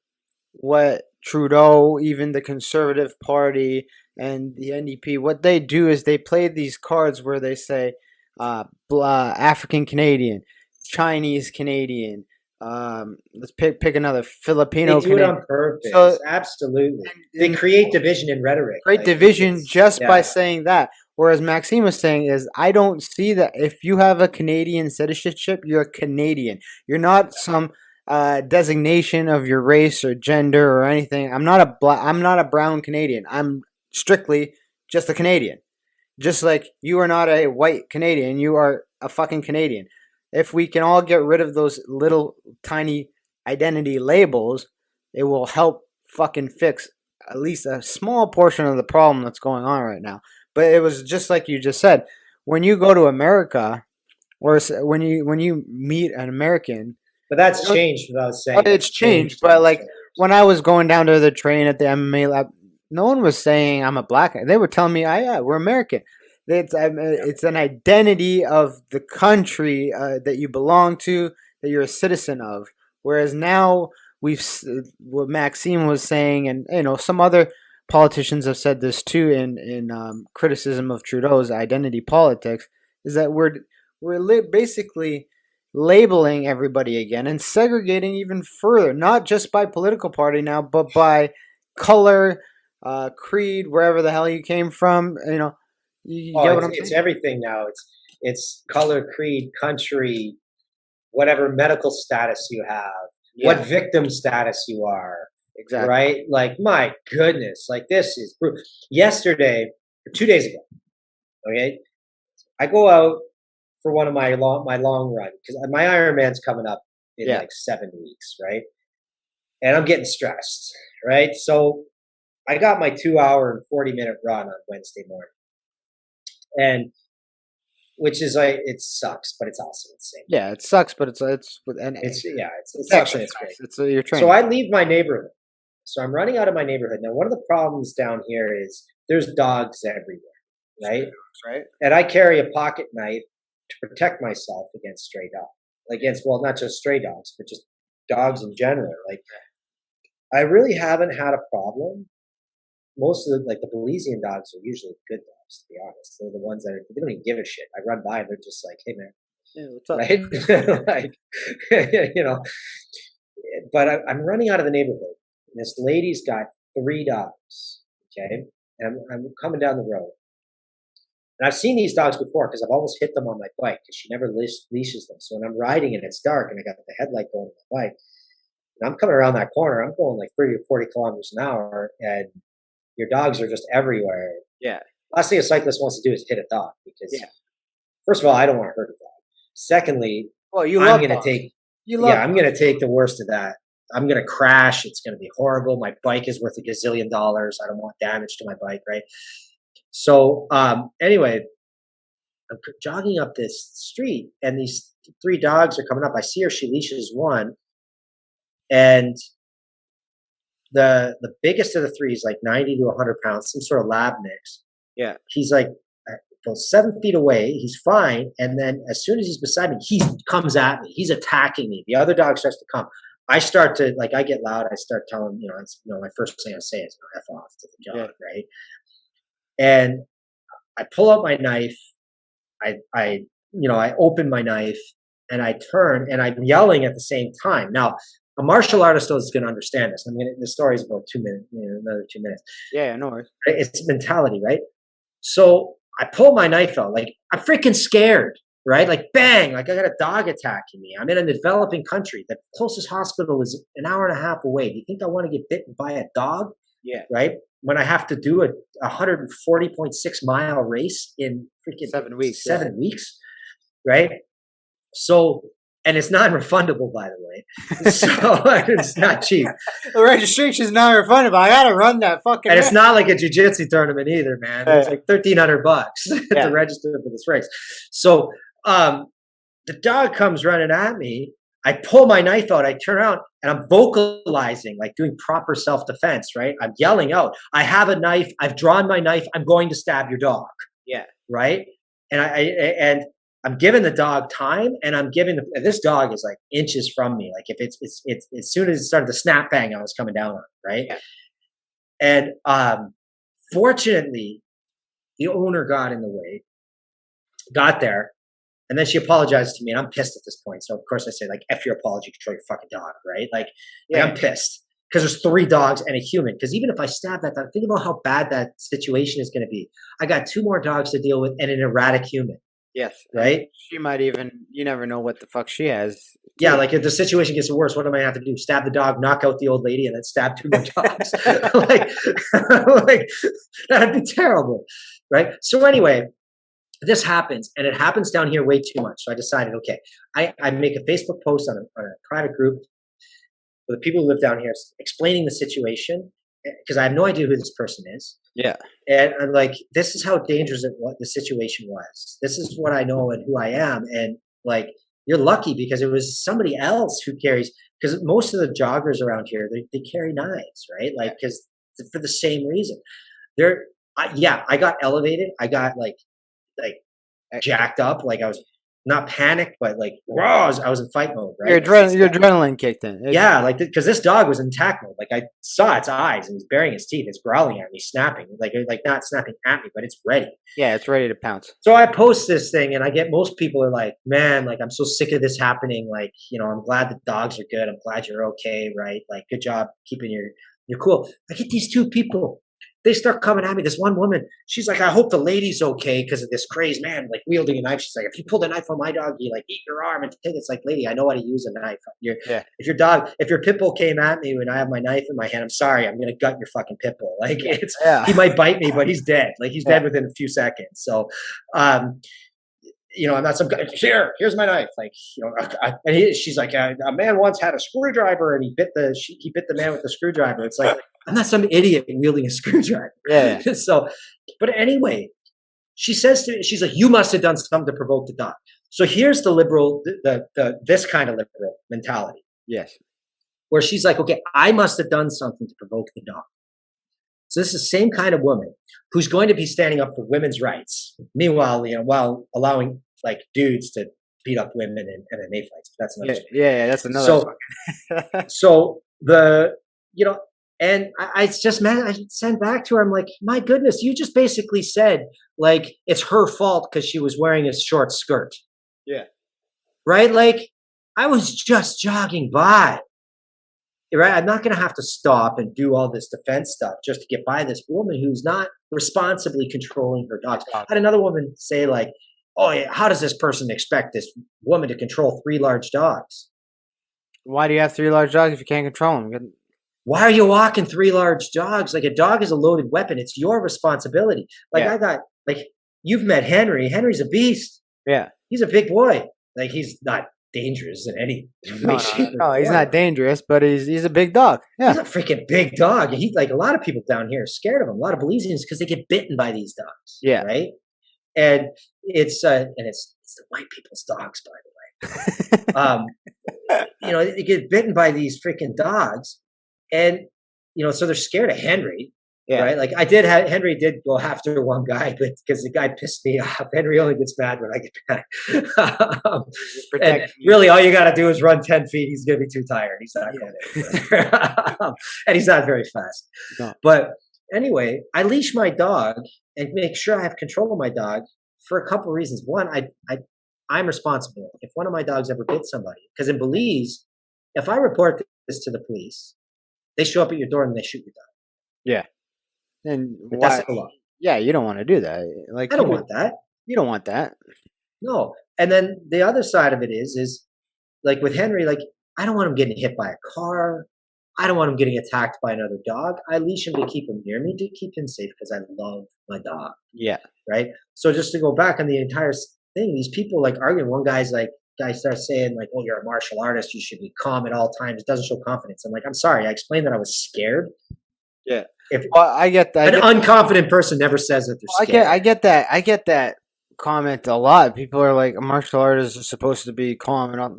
what Trudeau, even the Conservative Party and the NDP, what they do is they play these cards where they say African Canadian, Chinese Canadian, let's pick another They Filipino do it Canadian. on purpose. So Absolutely. They and create division in rhetoric. create Like division it's just by yeah. saying that. Whereas Maxime was saying is, I don't see that if you have a Canadian citizenship, you're Canadian. You're not some designation of your race or gender or anything. I'm not a brown Canadian. I'm strictly just a Canadian. Just like you are not a white Canadian, you are a fucking Canadian. If we can all get rid of those little tiny identity labels, it will help fucking fix at least a small portion of the problem that's going on right now. But it was just like you just said, when you go to America or when you meet an American, But that's changed without saying. it's That's changed. changed But over the like years. when I was going down to the train at the MMA lab, no one was saying I'm a black guy. They were telling me, "I yeah, we're American." It's an identity of the country that you belong to, that you're a citizen of. Whereas now what Maxime was saying, and some other politicians have said this too in criticism of Trudeau's identity politics, is that we're basically labeling everybody again and segregating even further, not just by political party now, but by color, creed, wherever the hell you came from. You Oh, get what it's I'm it's saying? everything now. It's color, creed, country, whatever medical status you have, what Yeah, victim status you are, exactly. right? Like my goodness, like this is yesterday or 2 days ago. Okay, I go out for one of my long run because my Ironman's coming up in Yeah, like 7 weeks, right? And I'm getting stressed, right? So I got my 2 hour and 40 minute run on Wednesday morning, and which is like it sucks, but it's also insane. yeah. It sucks, but It's yeah, it it's sucks and exercise. it's great. It's your So training. I leave my neighborhood. So I'm running out of my neighborhood now. One of the problems down here is there's dogs everywhere, Stray right? dogs, right? And I carry a pocket knife to protect myself against stray dogs, against well, not just stray dogs, but just dogs in general. Like I really haven't had a problem. Most of the like the Belizean dogs are usually good dogs, to be honest. They're the ones that they don't even give a shit. I run by and they're just like, hey man, Yeah, what's up? right? Like, you know. But I'm running out of the neighborhood. And this lady's got 3 dogs. Okay, and I'm coming down the road, and I've seen these dogs before because I've almost hit them on my bike because she never leashes them. So when I'm riding and it's dark and I got the headlight going on my bike, and I'm coming around that corner, I'm going like 30 or 40 kilometers an hour, and your dogs are just everywhere. Yeah, Last thing a cyclist wants to do is hit a dog because, yeah. first of all, I don't want to hurt a dog. Secondly, Well, you I'm love going to dogs. take, You yeah, love I'm going dogs. to take the worst of that. I'm going to crash. It's going to be horrible. My bike is worth $1 gazillion. I don't want damage to my bike, right? So, anyway, I'm jogging up this street, and these 3 dogs are coming up. I see her. She leashes one, and the biggest of the three is like 90 to 100 pounds, some sort of lab mix. Yeah. He's like about 7 feet away. He's fine. And then as soon as he's beside me, he comes at me. He's attacking me. The other dog starts to come. I start to like I get loud. I start telling my first thing I say is F off to the Yeah. dog, right? And I pull out my knife. I open my knife and I turn and I'm yelling at the same time. Now, a martial artist is going to understand this. The story is about 2 minutes, another 2 minutes. Yeah, no worries. It's mentality, right? So I pull my knife out, like I'm freaking scared, right? Like bang, like I got a dog attacking me. I'm in a developing country. The closest hospital is an hour and a half away. Do you think I want to get bitten by a dog, Yeah. right? When I have to do a 140.6 mile race in freaking 7 weeks. 7 weeks, right? So, and it's non-refundable, by the way. So it's not cheap. The registration's not refundable. I gotta run that fucking. And it's not like a jiu-jitsu tournament either, man. It's like $1,300 Yeah. to register for this race. So the dog comes running at me. I pull my knife out. I turn around and I'm vocalizing, like doing proper self-defense, right? I'm yelling out, I have a knife. I've drawn my knife. I'm going to stab your dog. Yeah. Right. And I'm giving the dog time, and this dog is like inches from me. Like if it's as soon as it started to snap bang, I was coming down on it, right? Yeah. And fortunately, the owner got in the way, got there, and then she apologized to me, and I'm pissed at this point. So of course I say like, "F your apology, control your fucking dog," right? Like I'm pissed because there's 3 dogs and a human. Because even if I stab that dog, think about how bad that situation is going to be. I got 2 more dogs to deal with and an erratic human. Yes. Right? She might even, you never know what the fuck she has. Yeah, like if the situation gets worse, what am I have to do? Stab the dog, knock out the old lady, and then stab 2 more dogs? like that'd be terrible, right? So anyway, this happens, and it happens down here way too much. So I decided, okay, I make a Facebook post on a private group for the people who live down here, explaining the situation, because I have no idea who this person is. Yeah. And I'm like, this is how dangerous the situation was. This is what I know and who I am. And like, you're lucky because it was somebody else who carries, because most of the joggers around here, they carry knives, right? Like, because for the same reason. I got elevated. I got like jacked up. Like I was not panicked, but like raw. I was in fight mode, right? Your adrenaline kicked in. Yeah, like because this dog was in attack mode. Like I saw its eyes and it's baring its teeth. It's growling at me, snapping. Like not snapping at me, but it's ready. Yeah, it's ready to pounce. So I post this thing, and I get most people are like, "Man, like I'm so sick of this happening. Like I'm glad the dogs are good. I'm glad you're okay, right? Like good job keeping you're cool." I get these 2 people. They start coming at me. This one woman, she's like, "I hope the lady's okay because of this crazed man like wielding a knife." She's like, "If you pulled a knife on my dog, you like eat your arm and take." It's like, lady, I know how to use a knife. If your pit bull came at me and I have my knife in my hand, I'm sorry, I'm gonna gut your fucking pit bull. Like he might bite me, but he's dead. Like he's dead within a few seconds. So, I'm not some guy. Here's my knife. Like she's like, a man once had a screwdriver and he bit the man with the screwdriver. It's like, I'm not some idiot wielding a screwdriver. Yeah. So, but anyway, she says to me, she's like, "You must have done something to provoke the dog." So here's the liberal, this kind of liberal mentality. Yes. Where she's like, "Okay, I must have done something to provoke the dog." So this is the same kind of woman who's going to be standing up for women's rights. Meanwhile, while allowing like dudes to beat up women in MMA fights. But that's another story. Yeah, that's another. So and I sent back to her. I'm like, my goodness, you just basically said like it's her fault because she was wearing a short skirt. Yeah. Right? Like I was just jogging by. Right? I'm not going to have to stop and do all this defense stuff just to get by this woman who's not responsibly controlling her dogs. I had another woman say like, "Oh, yeah, how does this person expect this woman to control 3 large dogs?" Why do you have 3 large dogs if you can't control them? Why are you walking 3 large dogs? Like a dog is a loaded weapon. It's your responsibility. Like I got you've met Henry. Henry's a beast. Yeah. He's a big boy. Like he's not dangerous in any way, shape, or form. He's not dangerous, but he's a big dog. Yeah. He's a freaking big dog. He like a lot of people down here are scared of him. A lot of Belizeans because they get bitten by these dogs. Yeah. Right. And it's the white people's dogs, by the way. They get bitten by these freaking dogs, and so they're scared of Henry. Yeah. Right. Like Henry did go after one guy, but because the guy pissed me off. Henry only gets mad when I get back. And really, all you got to do is run 10 feet. He's going to be too tired. He's not going to, and he's not very fast. No. But anyway, I leash my dog and make sure I have control of my dog for a couple of reasons. One, I'm responsible if one of my dogs ever bit somebody. Because in Belize, if I report this to the police, they show up at your door and they shoot your dog. Yeah. And that's the law. Yeah, you don't want to do that. Like I don't want that. You don't want that. No. And then the other side of it is like with Henry, like I don't want him getting hit by a car. I don't want him getting attacked by another dog. I leash him to keep him near me, to keep him safe because I love my dog. Yeah. Right. So just to go back on the entire thing, these people like arguing. One guy starts saying like, "Oh, you're a martial artist. You should be calm at all times." It doesn't show confidence. I'm like, I'm sorry. I explained that I was scared. Yeah. I get that. An unconfident person never says that they're scared. I get that. I get that comment a lot. People are like, a martial artist is supposed to be calm and all.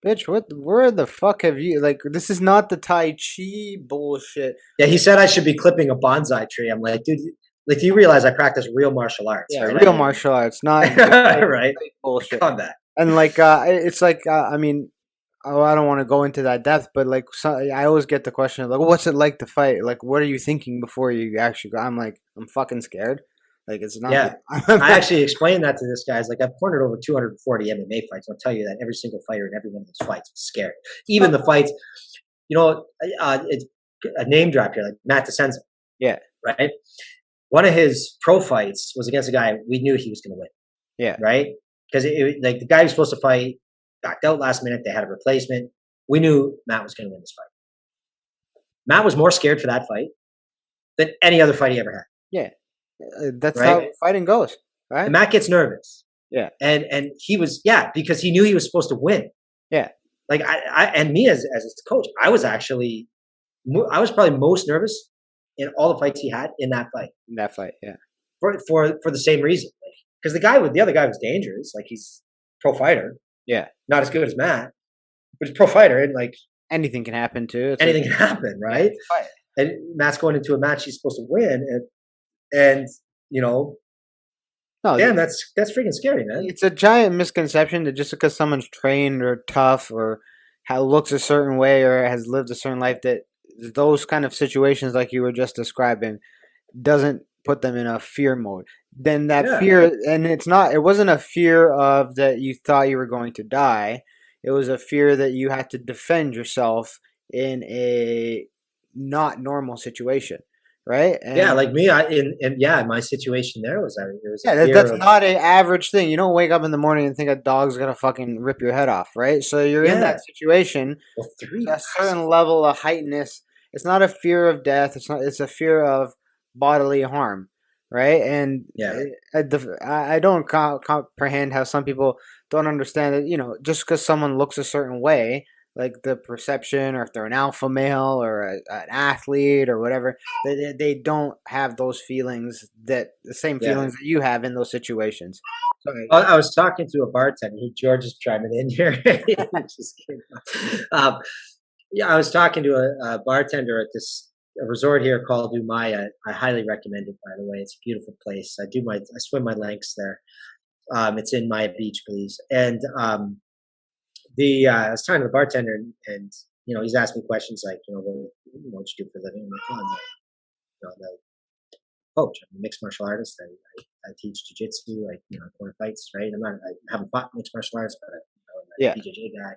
Bitch, where the fuck have you, like, this is not the Tai Chi bullshit. Yeah, he said I should be clipping a bonsai tree. I'm like, dude, like you realize I practice real martial arts, Yeah, right? real martial arts, not Right? fake bullshit. Combat. And like, it's like, I mean, oh, I don't want to go into that depth, but like, I always get the question of like, what's it like to fight? Like, what are you thinking before you actually go? I'm like, I'm fucking scared. Like, it's not. Yeah. I actually explained that to this guy. Like, I've cornered over 240 MMA fights. I'll tell you that every single fighter in every one of those fights was scared. Even the fights, it's a name drop here, like Matt DeSenza, Yeah, right? One of his pro fights was against a guy we knew he was going to win, yeah, right? Because like the guy who was supposed to fight backed out last minute. They had a replacement. We knew Matt was going to win this fight. Matt was more scared for that fight than any other fight he ever had. yeah. That's Right? how fighting goes, right? And Matt gets nervous. Yeah, And he was, because he knew he was supposed to win. yeah. Like and me as his coach, I was probably most nervous in all the fights he had in that fight. In that fight, yeah. For the same reason, because the other guy was dangerous. Like, he's pro fighter, Yeah. not as good as Matt, but he's pro fighter, and like Anything can happen too. It's anything can happen, right? fight. And Matt's going into a match he's supposed to win, and No, damn, that's freaking scary, man. it's a giant misconception that just because someone's trained or tough or looks a certain way or has lived a certain life, that those kind of situations like you were just describing doesn't put them in a fear mode. Then that Yeah. fear, and it wasn't a fear of that you thought you were going to die. It was a fear that you had to defend yourself in a not normal situation, right? And Yeah, like me, my situation there was it was a yeah, fear that's of, not an average thing. You don't wake up in the morning and think a dog's gonna fucking rip your head off, right? So you're in yeah, that situation. well, three. A certain level of heightenedness. It's not a fear of death. It's not. It's a fear of bodily harm, right? And Yeah. I don't comprehend how some people don't understand that. Just because someone looks a certain way, like the perception, or if they're an alpha male or an athlete or whatever, they don't have those feelings, that the same Yeah. feelings that you have in those situations. Sorry. I was talking to a bartender. George is chiming in here. Just kidding. I was talking to a bartender at this resort here called Umaya. I highly recommend it, by the way. It's a beautiful place. I swim my lengths there. It's in Maya Beach, please. And I was talking to the bartender, and he's asking me questions like, what you do for a living? I'm like, I'm the coach. I'm a mixed martial artist. I teach jiu-jitsu. I corner fights, right? I haven't fought mixed martial arts, but I'm a BJJ guy.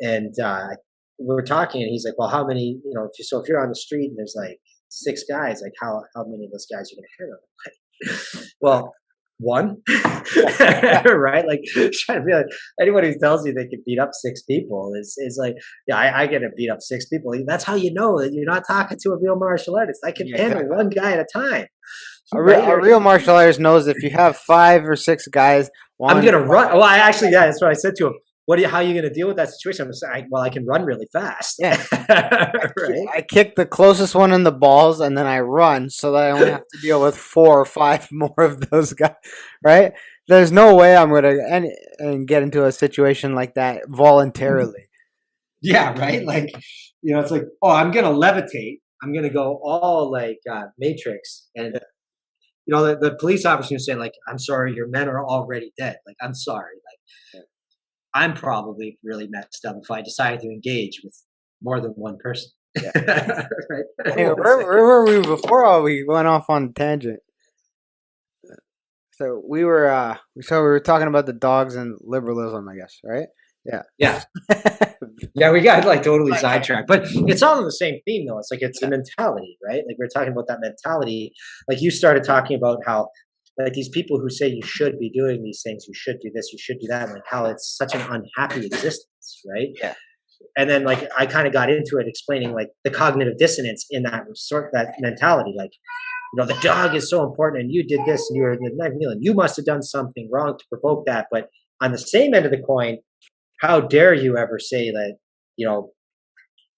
And we were talking, and he's like, well, how many, if you're on the street and there's like 6 guys, like how many of those guys are going to handle? Well, one, right? Like, trying to be like, anyone who tells you they can beat up 6 people is like, yeah, I get to beat up 6 people. That's how you know that you're not talking to a real martial artist. I can handle one guy at a time. A real martial artist knows if you have 5 or 6 guys, I'm gonna run. Well, that's what I said to him. How are you going to deal with that situation? I'm saying, well, I can run really fast. Yeah. Right? I kick the closest one in the balls, and then I run, so that I only have to deal with 4 or 5 more of those guys. Right? There's no way I'm going to and get into a situation like that voluntarily. Yeah, right. Like, it's like, oh, I'm going to levitate. I'm going to go all like Matrix, and the police officer is saying, like, I'm sorry, your men are already dead. Like, I'm sorry, like. I'm probably really messed up if I decided to engage with more than one person. Yeah. Right? Hey, where were we before we went off on a tangent? So we were talking about the dogs and liberalism, I guess, right? Yeah. Yeah. Yeah, we got like totally sidetracked. But it's all in the same theme though. It's like it's a mentality, right? Like we're talking about that mentality. Like you started talking about how like these people who say you should be doing these things, you should do this, you should do that, and like how it's such an unhappy existence, right? Yeah. And then like I kind of got into it explaining like the cognitive dissonance in that mentality. Like, the dog is so important and you did this and you were the knife and you must have done something wrong to provoke that. But on the same end of the coin, how dare you ever say that,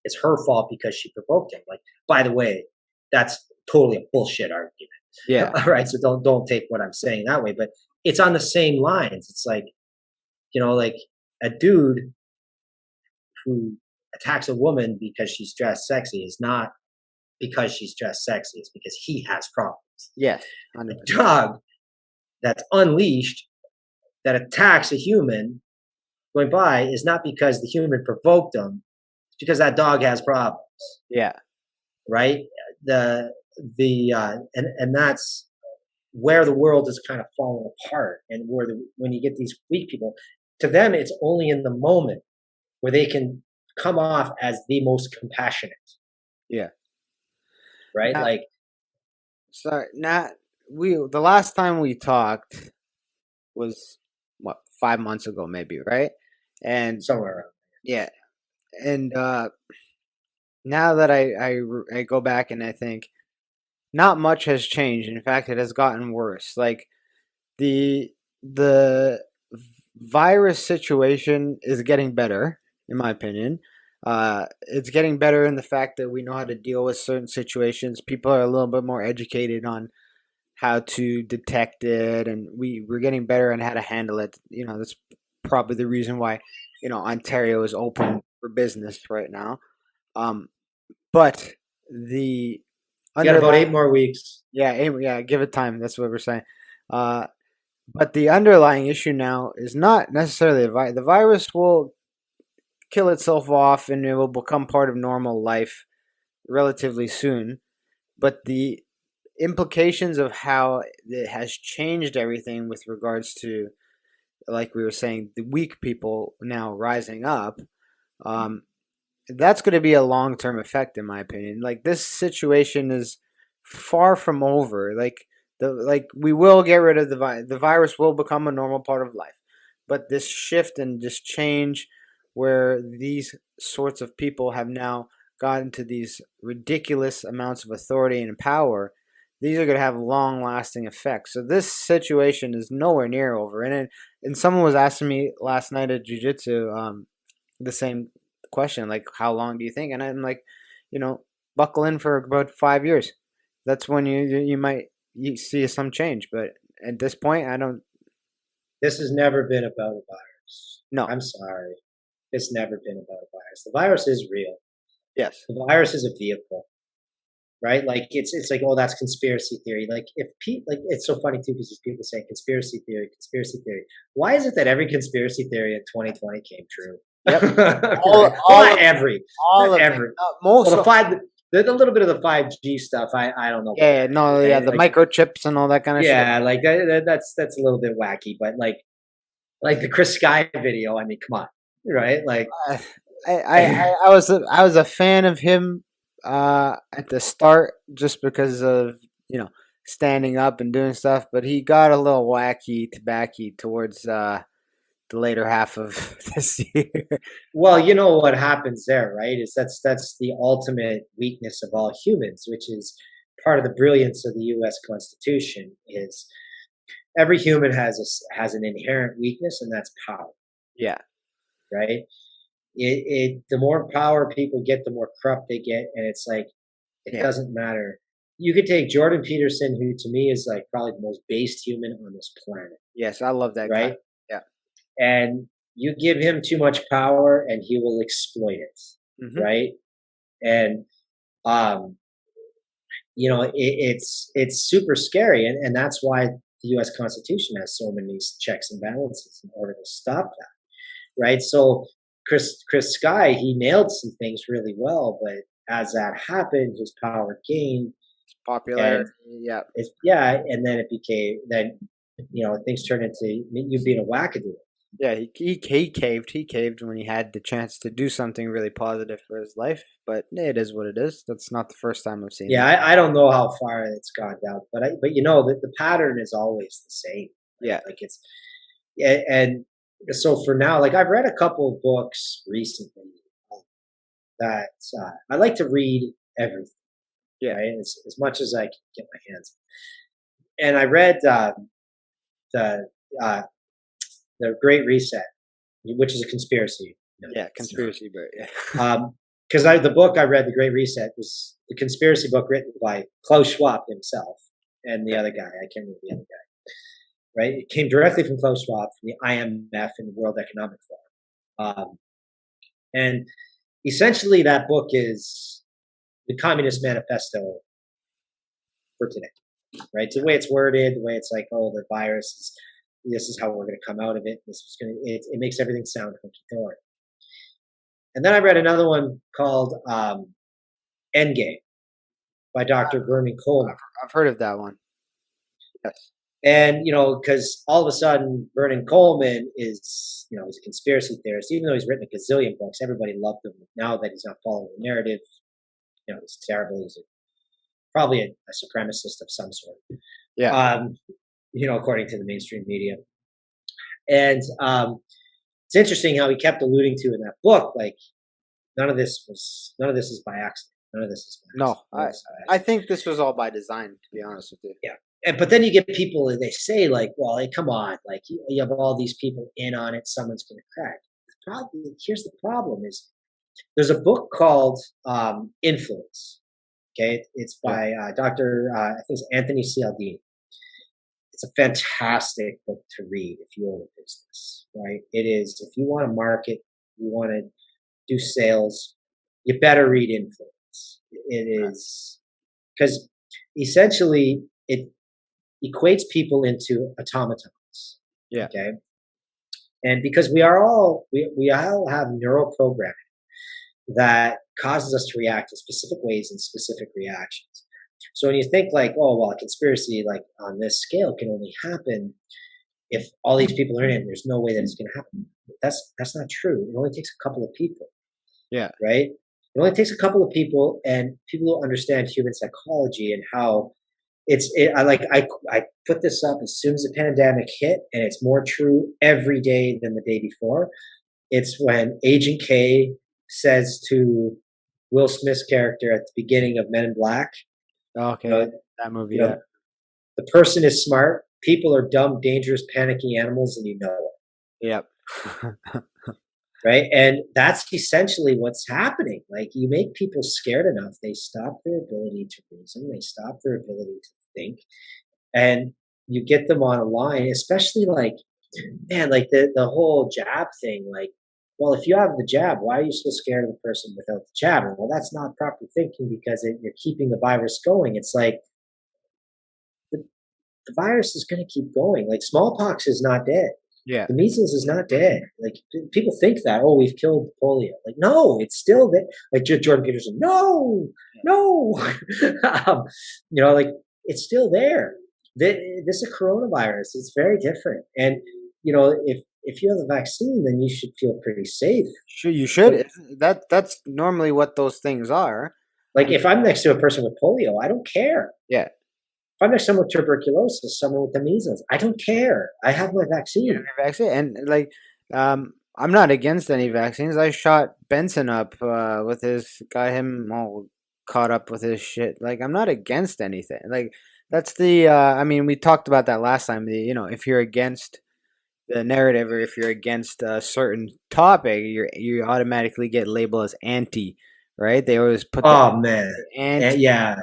it's her fault because she provoked him? Like, by the way, that's totally a bullshit argument. Yeah. All right. So don't take what I'm saying that way, but it's on the same lines. It's like, like a dude who attacks a woman because she's dressed sexy is not because she's dressed sexy. It's because he has problems. Yes, A 100%. dog that's unleashed that attacks a human going by is not because the human provoked them. It's because that dog has problems, Yeah. right? And that's where the world is kind of falling apart, and when you get these weak people, to them it's only in the moment where they can come off as the most compassionate, Yeah. right? Now, Like sorry, not the last time we talked was what, 5 months ago, maybe, right? And somewhere around. yeah, and now that I go back and I think not much has changed. In fact, it has gotten worse. Like the virus situation is getting better, in my opinion. It's getting better in the fact that we know how to deal with certain situations. People are a little bit more educated on how to detect it, and we're getting better on how to handle it. That's probably the reason why Ontario is open for business right now. Um, but the You got about underlying, 8 more weeks. yeah, give it time. That's what we're saying. Uh, but the underlying issue now is not necessarily the virus will kill itself off and it will become part of normal life relatively soon. But the implications of how it has changed everything with regards to, like we were saying, the weak people now rising up, um, that's going to be a long-term effect, in my opinion. Like, this situation is far from over. Like we will get rid of the virus will become a normal part of life, but this shift and this change where these sorts of people have now gotten to these ridiculous amounts of authority and power, these are going to have long lasting effects. So this situation is nowhere near over. And someone was asking me last night at jiu-jitsu, the same question, like, how long do you think? And I'm like, buckle in for about 5 years. That's when you might see some change. But at this point, I don't. This has never been about a virus. No. I'm sorry. It's never been about a virus. The virus is real. Yes. The virus is a vehicle, right? Like it's like, oh, that's conspiracy theory. Like if people, like it's so funny too, because there's people saying conspiracy theory, conspiracy theory. Why is it that every conspiracy theory in 2020 came true? Yep. Well, not every, all not of every. it. Most Well, of the little bit of the 5G stuff, I don't know. yeah, no, Right? yeah, the Like, microchips and all that kind of shit. yeah, like that's a little bit wacky, but like the Chris Sky video. I mean, come on, right? Like, I was a fan of him at the start just because of standing up and doing stuff, but he got a little wacky tobacky towards the later half of this year. well, you know what happens there, right? Is that's the ultimate weakness of all humans, which is part of the brilliance of the U.S. Constitution. Is every human has an inherent weakness, and that's power, Yeah, right? The more power people get, the more corrupt they get, and it's like it yeah, doesn't matter. You could take Jordan Peterson, who to me is like probably the most based human on this planet, yes, I love that guy. right? Yeah. And you give him too much power, and he will exploit it, Hmm. right? And um, it's super scary, and that's why the U.S. Constitution has so many checks and balances in order to stop that, right? So Chris Sky, he nailed some things really well, but as that happened, his power gained, and Popularity. Yeah, and then it became then things turned into you being a wackadoo. yeah. He caved. He caved when he had the chance to do something really positive for his life. But it is what it is. That's not the first time I've seen Yeah, that. I don't know how far it's gone down, but the pattern is always the same. Right? Yeah, Like it's and so for now, like I've read a couple of books recently um, that I like to read everything, yeah, right? As much as I can get my hands. And I read the uh, the Great Reset, which is a conspiracy. No, yeah. it's not. Conspiracy, but yeah, Because the book I read, The Great Reset, was the conspiracy book written by Klaus Schwab himself and the okay. other guy. I can't remember the other guy. Right? It came directly from Klaus Schwab, from the IMF and the World Economic Forum. And essentially, that book is the Communist Manifesto for today, right? The way it's worded, the way it's like, oh, the virus is, this is how we're going to come out of it. This is going to, it makes everything sound hunky-dory. And then I read another one called Endgame by Dr. Vernon Coleman. I've heard of that one. Yes. And, because all of a sudden Vernon Coleman is, he's a conspiracy theorist, even though he's written a gazillion books, everybody loved him. Now that he's not following the narrative, he's terrible. He's probably a supremacist of some sort. Yeah. According to the mainstream media. And it's interesting how he kept alluding to in that book, like none of this is by accident. None of this is by accident. No, I think this was all by design, to be honest with you. Yeah. But then you get people and they say like, well, hey, come on, like you have all these people in on it, someone's going to crack. Here's the problem is there's a book called Influence. Okay. It's by Dr. I think it's Anthony Cialdini. It's a fantastic book to read if you own a business, right? It is, if you want to market, you want to do sales, you better read Influence. It is, because essentially it equates people into automatons. Yeah. Okay. And because we all have neural programming that causes us to react in specific ways and specific reactions. So when you think like, oh, well, a conspiracy like on this scale can only happen if all these people are in it, there's no way that it's going to happen. That's not true. It only takes a couple of people. Yeah. Right? It only takes a couple of people and people who understand human psychology and how I put this up as soon as the pandemic hit, and it's more true every day than the day before. It's when Agent K says to Will Smith's character at the beginning of Men in Black, okay, that movie. The person is smart, people are dumb, dangerous, panicky animals, and you know it. Yep. Right? And that's essentially what's happening. Like, you make people scared enough, they stop their ability to reason, they stop their ability to think, and you get them on a line, especially like, man, like the whole jab thing. Like, well, if you have the jab, why are you so scared of the person without the jab? Well, that's not proper thinking because you're keeping the virus going. It's like the virus is going to keep going. Like, smallpox is not dead. Yeah. The measles is not dead. Like, people think that, oh, we've killed polio. Like, no, it's still there. Like Jordan Peterson, no. Like, it's still there. This is a coronavirus. It's very different. And, if you have the vaccine, then you should feel pretty safe. Sure, you should. That's normally what those things are. Like, if I'm next to a person with polio, I don't care. Yeah. If I'm next to someone with tuberculosis, someone with the measles, I don't care. I have my vaccine. And like, I'm not against any vaccines. I shot Benson up with him all caught up with his shit. Like, I'm not against anything. Like, that's we talked about that last time. If you're against the narrative or if you're against a certain topic, you automatically get labeled as anti, right? They always put anti. Yeah.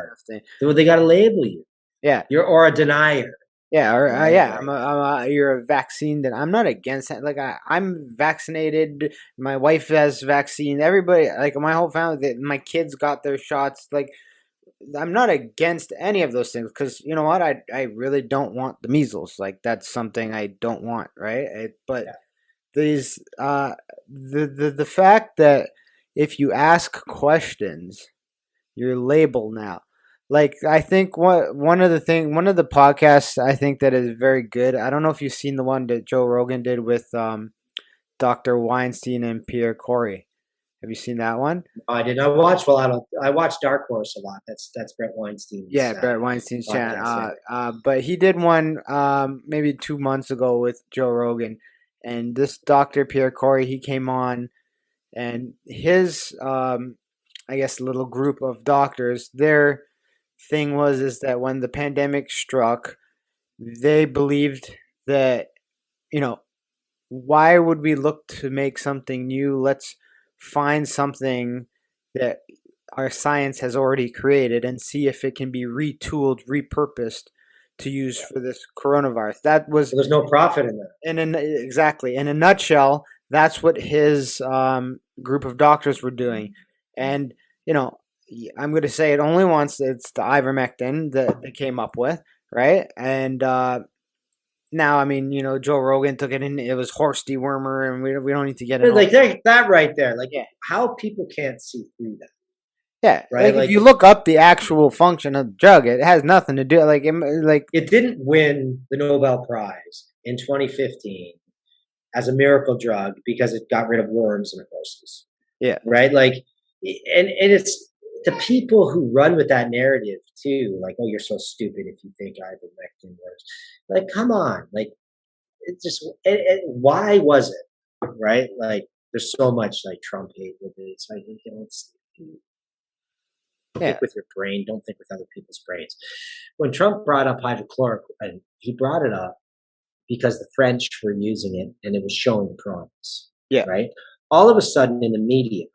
Well, they got to label you. Yeah, or a denier. Yeah, or you're a vaccine. That I'm not against it. Like, I'm vaccinated. My wife has vaccine. Everybody, like my whole family, my kids got their shots. Like, I'm not against any of those things because you know what? I really don't want the measles. Like, that's something I don't want, right? These the fact that if you ask questions, you're labeled now. Like, I think one of the podcasts I think that is very good. I don't know if you've seen the one that Joe Rogan did with Dr. Weinstein and Pierre Corey. Have you seen that one? I did not watch. Well, I watch Dark Horse a lot. That's Brett Weinstein. Yeah, Brett Weinstein's channel. But he did one maybe 2 months ago with Joe Rogan, and this Dr. Pierre Corey, he came on, and his I guess little group of doctors, their thing is that when the pandemic struck, they believed that, why would we look to make something new? Let's find something that our science has already created and see if it can be retooled, repurposed to use for this coronavirus. That was there's no profit in that. Exactly. In a nutshell, that's what his group of doctors were doing. And, I'm going to say it only once. It's the ivermectin that they came up with, right? And now, I mean, Joe Rogan took it in. It was horse dewormer, and we don't need to get into all. Like that right there, like Yeah, how people can't see through that, yeah. right? Like if Like you look up the actual function of the drug, it has nothing to do. Like it didn't win the Nobel Prize in 2015 as a miracle drug because it got rid of worms in horses, yeah, right? Like, and it's the people who run with that narrative too. Like, oh, you're so stupid if you think ivermectin works. Like, come on, like it just. Why was it right? Like, there's so much like Trump hate with it. It's like think yeah, with your brain, don't think with other people's brains. When Trump brought up hydrochloroquine, he brought it up because the French were using it and it was showing promise, yeah, right? All of a sudden in the media,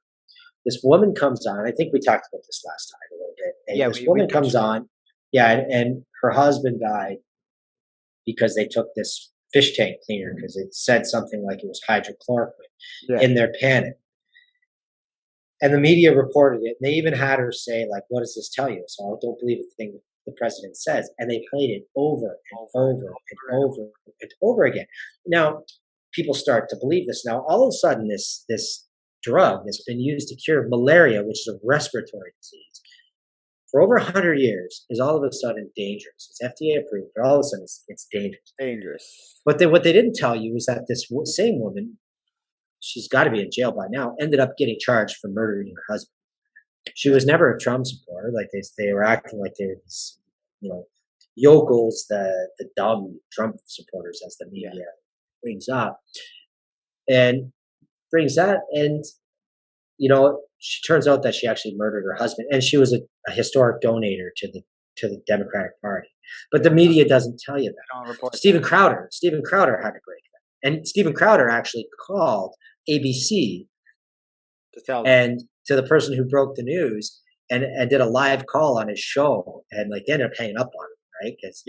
this woman comes on. I think we talked about this last time a little bit. And yeah. this We woman touched comes on, yeah, and her husband died because they took this fish tank cleaner because it said something like it was hydrochloroquine Yeah, in their panic. And the media reported it. And they even had her say, like, what does this tell you? So I don't believe a thing the president says. And they played it over and over and over and over again. Now, people start to believe this. Now, all of a sudden, this drug that's been used to cure malaria, which is a respiratory disease, for over 100 years is all of a sudden dangerous. It's FDA approved, but all of a sudden it's dangerous. dangerous. But then what they didn't tell you is that this same woman, she's got to be in jail by now, ended up getting charged for murdering her husband. She was never a Trump supporter. Like they were acting like they were these, yokels, the dumb Trump supporters, as the media brings up, and brings that. And she turns out that she actually murdered her husband, and she was a historic donator to the Democratic Party. But the media doesn't tell you that. I don't report Steven Crowder had to break that, and Steven Crowder actually called ABC to tell them. and to the person who broke the news and did a live call on his show, and like they ended up hanging up on him, right? Because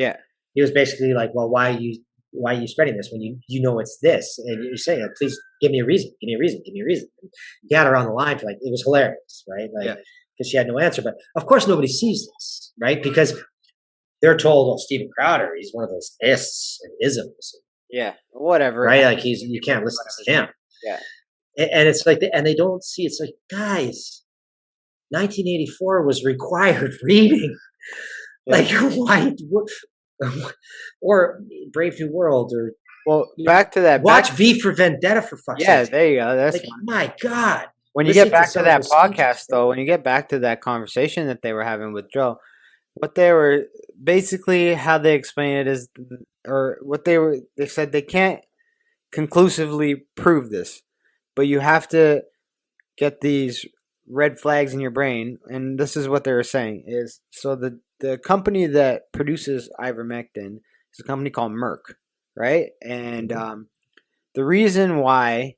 he was basically like, well, why are you spreading this when you know it's this? And you're saying, please give me a reason, give me a reason, give me a reason. And he had her on the line for, like, it was hilarious, right? Like, because she had no answer. But of course nobody sees this, right? Because they're told, oh, Steven Crowder, he's one of those ists and isms. Yeah, whatever. Right? Like you can't listen to him. Yeah. And it's like, and they don't see, it's like, guys, 1984 was required reading. Like, why? Or Brave New World, or back to that. Watch V for Vendetta, for fuck's sake. There you go. That's like, my God. When you get back to that podcast, though, when you get back to that conversation that they were having with Joe, what they were basically, how they explain it is, or what they said they can't conclusively prove this, but you have to get these red flags in your brain, and this is what they were saying is, so the company that produces ivermectin is a company called Merck, right? And the reason why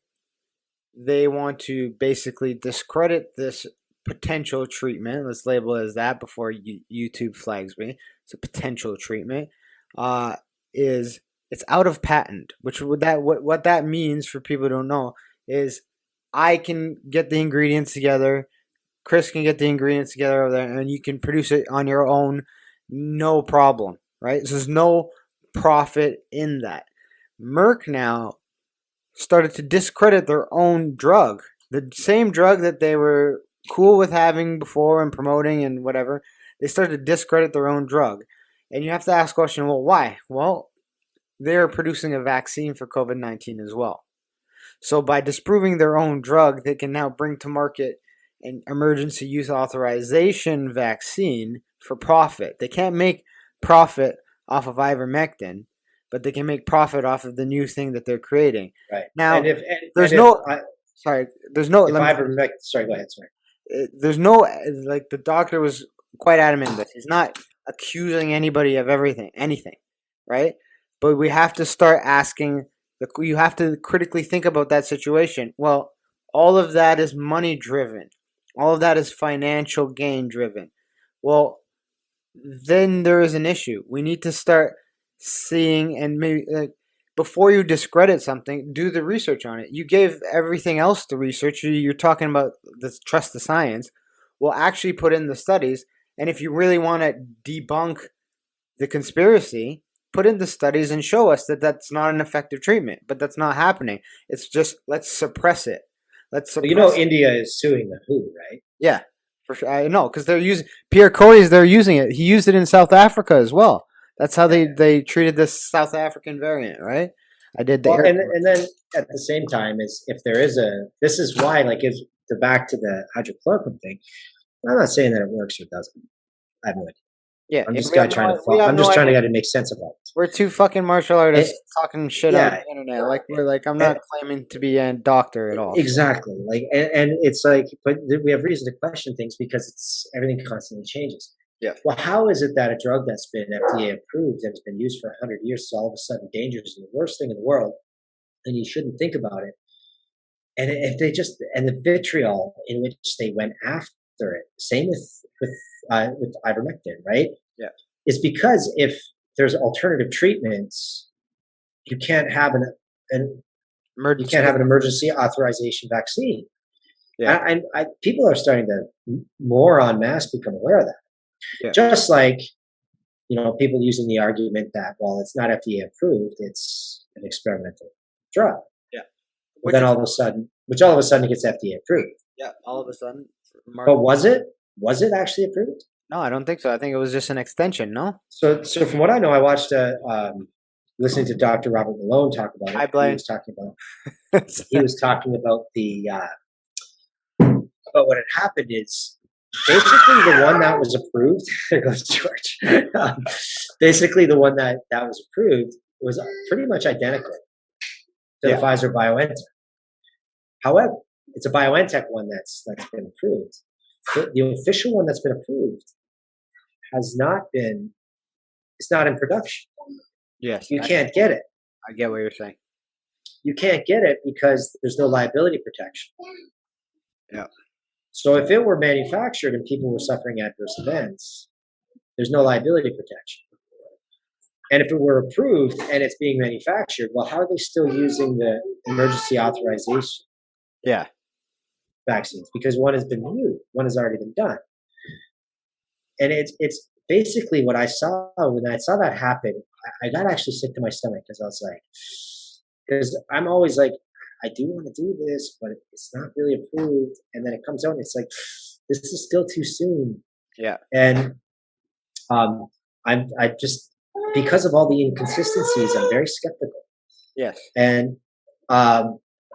they want to basically discredit this potential treatment, let's label it as that before YouTube flags me, it's a potential treatment, is it's out of patent, which what that means for people who don't know is I can get the ingredients together, Chris can get the ingredients together over there, and you can produce it on your own, no problem, right? So there's no profit in that. Merck now started to discredit their own drug, the same drug that they were cool with having before and promoting and whatever. They started to discredit their own drug. And you have to ask the question, well, why? Well, they're producing a vaccine for COVID-19 as well. So by disproving their own drug, they can now bring to market an emergency use authorization vaccine for profit. They can't make profit off of ivermectin, but they can make profit off of the new thing that they're creating. Right. Now, there's no ivermectin. Sorry, go ahead. Sorry. There's no, like, the doctor was quite adamant in this. He's not accusing anybody of anything, right? But we have to start asking, you have to critically think about that situation. Well, all of that is money driven. All of that is financial gain driven. Well, then there is an issue. We need to start seeing, and maybe, like, before you discredit something, do the research on it. You gave everything else the research. You're talking about trust the science. will actually put in the studies. And if you really want to debunk the conspiracy, put in the studies and show us that that's not an effective treatment. But that's not happening. It's just, let's suppress it. Let's suppress You know, it. India is suing the WHO, right? Yeah, for sure. I know, because they're using Pierre Cody's. They're using it. He used it in South Africa as well. That's how they treated this South African variant, right? I did the Well, air. and then at the same time, is if there is this is why, like, if the back to the hydrochloroquine thing, I'm not saying that it works or doesn't. I have no idea. Yeah, I'm just we have trying no, to we have I'm no just trying to idea. get to make sense of all this. We're two fucking martial artists It, talking shit on yeah, the internet. Like we're like, I'm not claiming to be a doctor at all. So. exactly. Like, and it's like, but we have reason to question things because it's everything constantly changes. Yeah. Well, how is it that a drug that's been FDA approved and has been used for 100 years is all of a sudden dangerous and the worst thing in the world, and you shouldn't think about it? And if they just and the vitriol in which they went after it, same with ivermectin, right? Yeah. Is because if there's alternative treatments, you can't have an emergency authorization vaccine. Yeah. People are starting to more en masse become aware of that. Yeah. Just like, people using the argument that, well, it's not FDA approved, it's an experimental drug. Yeah. But then all of a sudden it gets FDA approved. Yeah. All of a sudden. But was it actually approved? No, I don't think so. I think it was just an extension. No. So from what I know, I watched listening to Dr. Robert Malone talk about it. I blame. He was talking about the about what had happened is basically the one that was approved. There goes George. Basically, the one that was approved was pretty much identical to the Pfizer BioNTech. However, it's a BioNTech one that's been approved. The official one that's been approved has not been. It's not in production. Yes, you can't get it. I get what you're saying. You can't get it because there's no liability protection. Yeah. So if it were manufactured and people were suffering adverse events, there's no liability protection. And if it were approved and it's being manufactured, well, how are they still using the emergency authorization? Yeah. Vaccines, because one has been used, one has already been done. And it's basically what I saw when I saw that happen. I got actually sick to my stomach because I was like, because I'm always like, I do want to do this, but it's not really approved. And then it comes out and it's like, this is still too soon. Yeah. And I just, because of all the inconsistencies, I'm very skeptical. Yes. And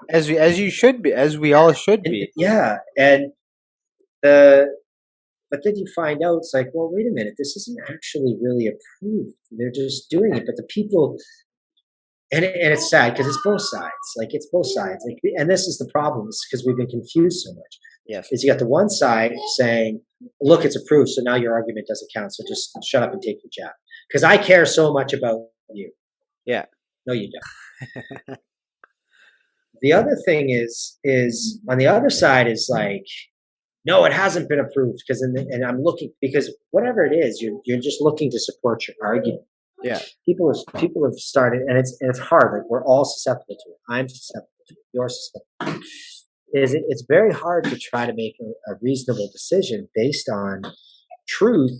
as you should be, as we all should be. Yeah. And but then you find out, it's like, well, wait a minute, this isn't actually really approved. They're just doing it. But the people, and it's sad because it's both sides. Like, it's both sides. Like, and this is the problem, is because we've been confused so much. Yes. Is you got the one side saying, look, it's approved, so now your argument doesn't count, so just shut up and take the jab. Because I care so much about you. Yeah. No, you don't. The other thing is on the other side is like, no, it hasn't been approved because, and I'm looking, because whatever it is, you're just looking to support your argument. Yeah. People have started, and it's hard. Like, we're all susceptible to it. I'm susceptible to it. You're susceptible. It's very hard to try to make a reasonable decision based on truth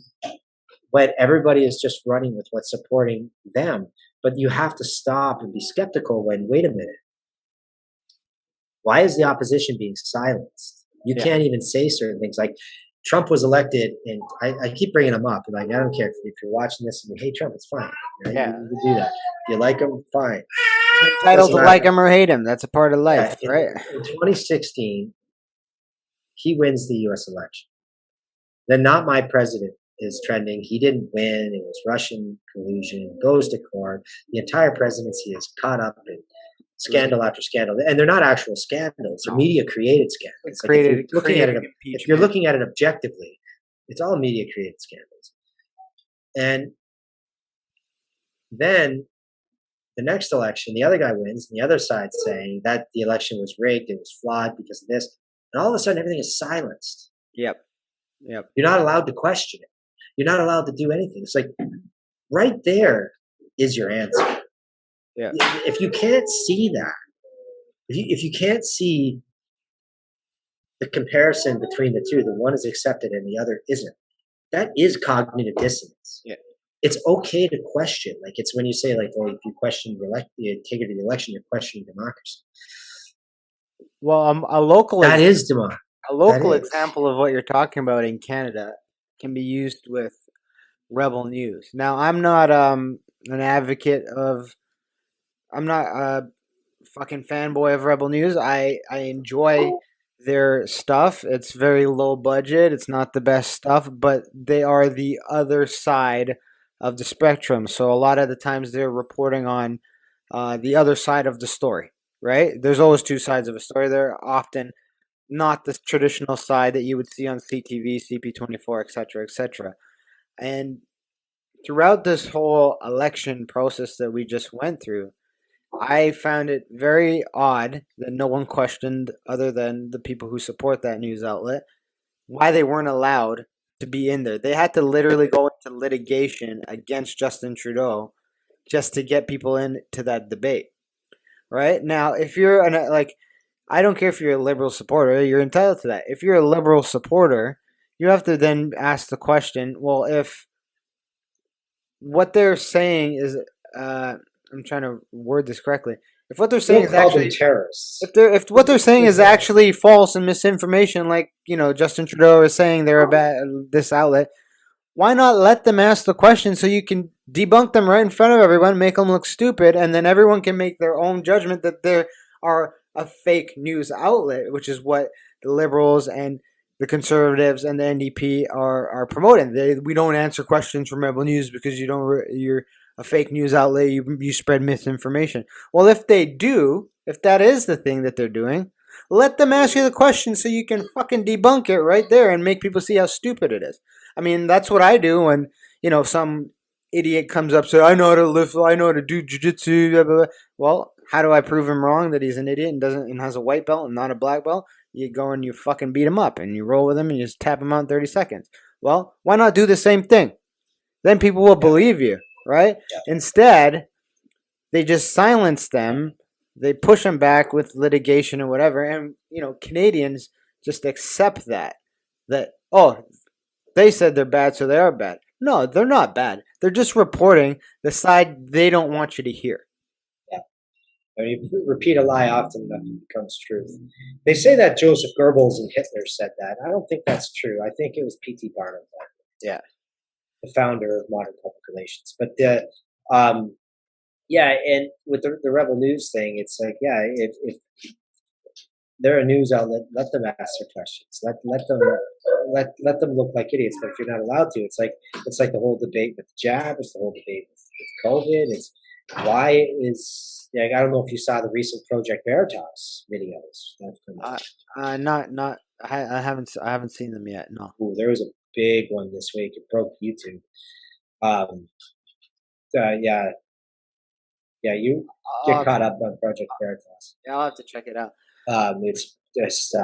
when everybody is just running with what's supporting them. But you have to stop and be skeptical when, wait a minute, why is the opposition being silenced? You can't even say certain things. Like, Trump was elected, and I keep bringing him up. Like, I don't care if you're watching this and you hate Trump, it's fine. Right? Yeah. You do that. If you like him, fine. You're entitled to like him or hate him. That's a part of life, right? In 2016, he wins the U.S. election. Then Not My President is trending. He didn't win. It was Russian collusion. Goes to court. The entire presidency is caught up in scandal after scandal, and they're not actual scandals. They're media-created scandals. If you're looking at it objectively, it's all media-created scandals. And then the next election, the other guy wins, and the other side's saying that the election was rigged, it was flawed because of this, and all of a sudden everything is silenced. Yep. You're not allowed to question it. You're not allowed to do anything. It's like, right there is your answer. Yeah. If you can't see that, if you can't see the comparison between the two, the one is accepted and the other isn't. That is cognitive dissonance. Yeah. It's okay to question. Like it's when you say like, oh, if you question the integrity of the election, you're questioning democracy. Well, a local That is democracy. a local example of what you're talking about in Canada can be used with Rebel News. Now, I'm not an advocate of. I'm not a fucking fanboy of Rebel News. I enjoy their stuff. It's very low budget. It's not the best stuff, but they are the other side of the spectrum. So a lot of the times they're reporting on the other side of the story, right? There's always two sides of a story. They're often not the traditional side that you would see on CTV, CP24, etc., etc. And throughout this whole election process that we just went through, I found it very odd that no one questioned, other than the people who support that news outlet, why they weren't allowed to be in there. They had to literally go into litigation against Justin Trudeau just to get people into that debate. Right? Now, if you're I don't care if you're a liberal supporter, you're entitled to that. If you're a liberal supporter, you have to then ask the question, well, if what they're saying is I'm trying to word this correctly. If what they're saying is actually terrorists, if what they're saying is actually false and misinformation, like Justin Trudeau is saying they're this outlet, why not let them ask the question so you can debunk them right in front of everyone, make them look stupid, and then everyone can make their own judgment that they are a fake news outlet, which is what the liberals and the conservatives and the NDP are promoting. We don't answer questions from Rebel News because you're a fake news outlet. You spread misinformation. Well, if they do, if that is the thing that they're doing, let them ask you the question so you can fucking debunk it right there and make people see how stupid it is. I mean, that's what I do when, some idiot comes up, say, I know how to lift, I know how to do jiu-jitsu, blah, blah, blah. Well, how do I prove him wrong that he's an idiot and has a white belt and not a black belt? You go and you fucking beat him up and you roll with him and you just tap him out in 30 seconds. Well, why not do the same thing? Then people will believe you, right? Yeah. Instead, they just silence them. They push them back with litigation or whatever. And, Canadians just accept that, oh, they said they're bad, so they are bad. No, they're not bad. They're just reporting the side they don't want you to hear. Yeah. When you repeat a lie often enough, it becomes truth. They say that Joseph Goebbels and Hitler said that. I don't think that's true. I think it was P.T. Barnum. Yeah. The founder of modern public relations. But and with the Rebel News thing, it's like, if they're a news outlet, let them ask their questions. Let them look like idiots. But if you're not allowed to, it's like the whole debate with the jab. It's the whole debate with COVID. It's why is I don't know if you saw the recent Project Veritas videos. I haven't seen them yet. No. Ooh, there was a big one this week. It broke YouTube. You get caught up on Project Veritas. Yeah, I'll have to check it out. It's just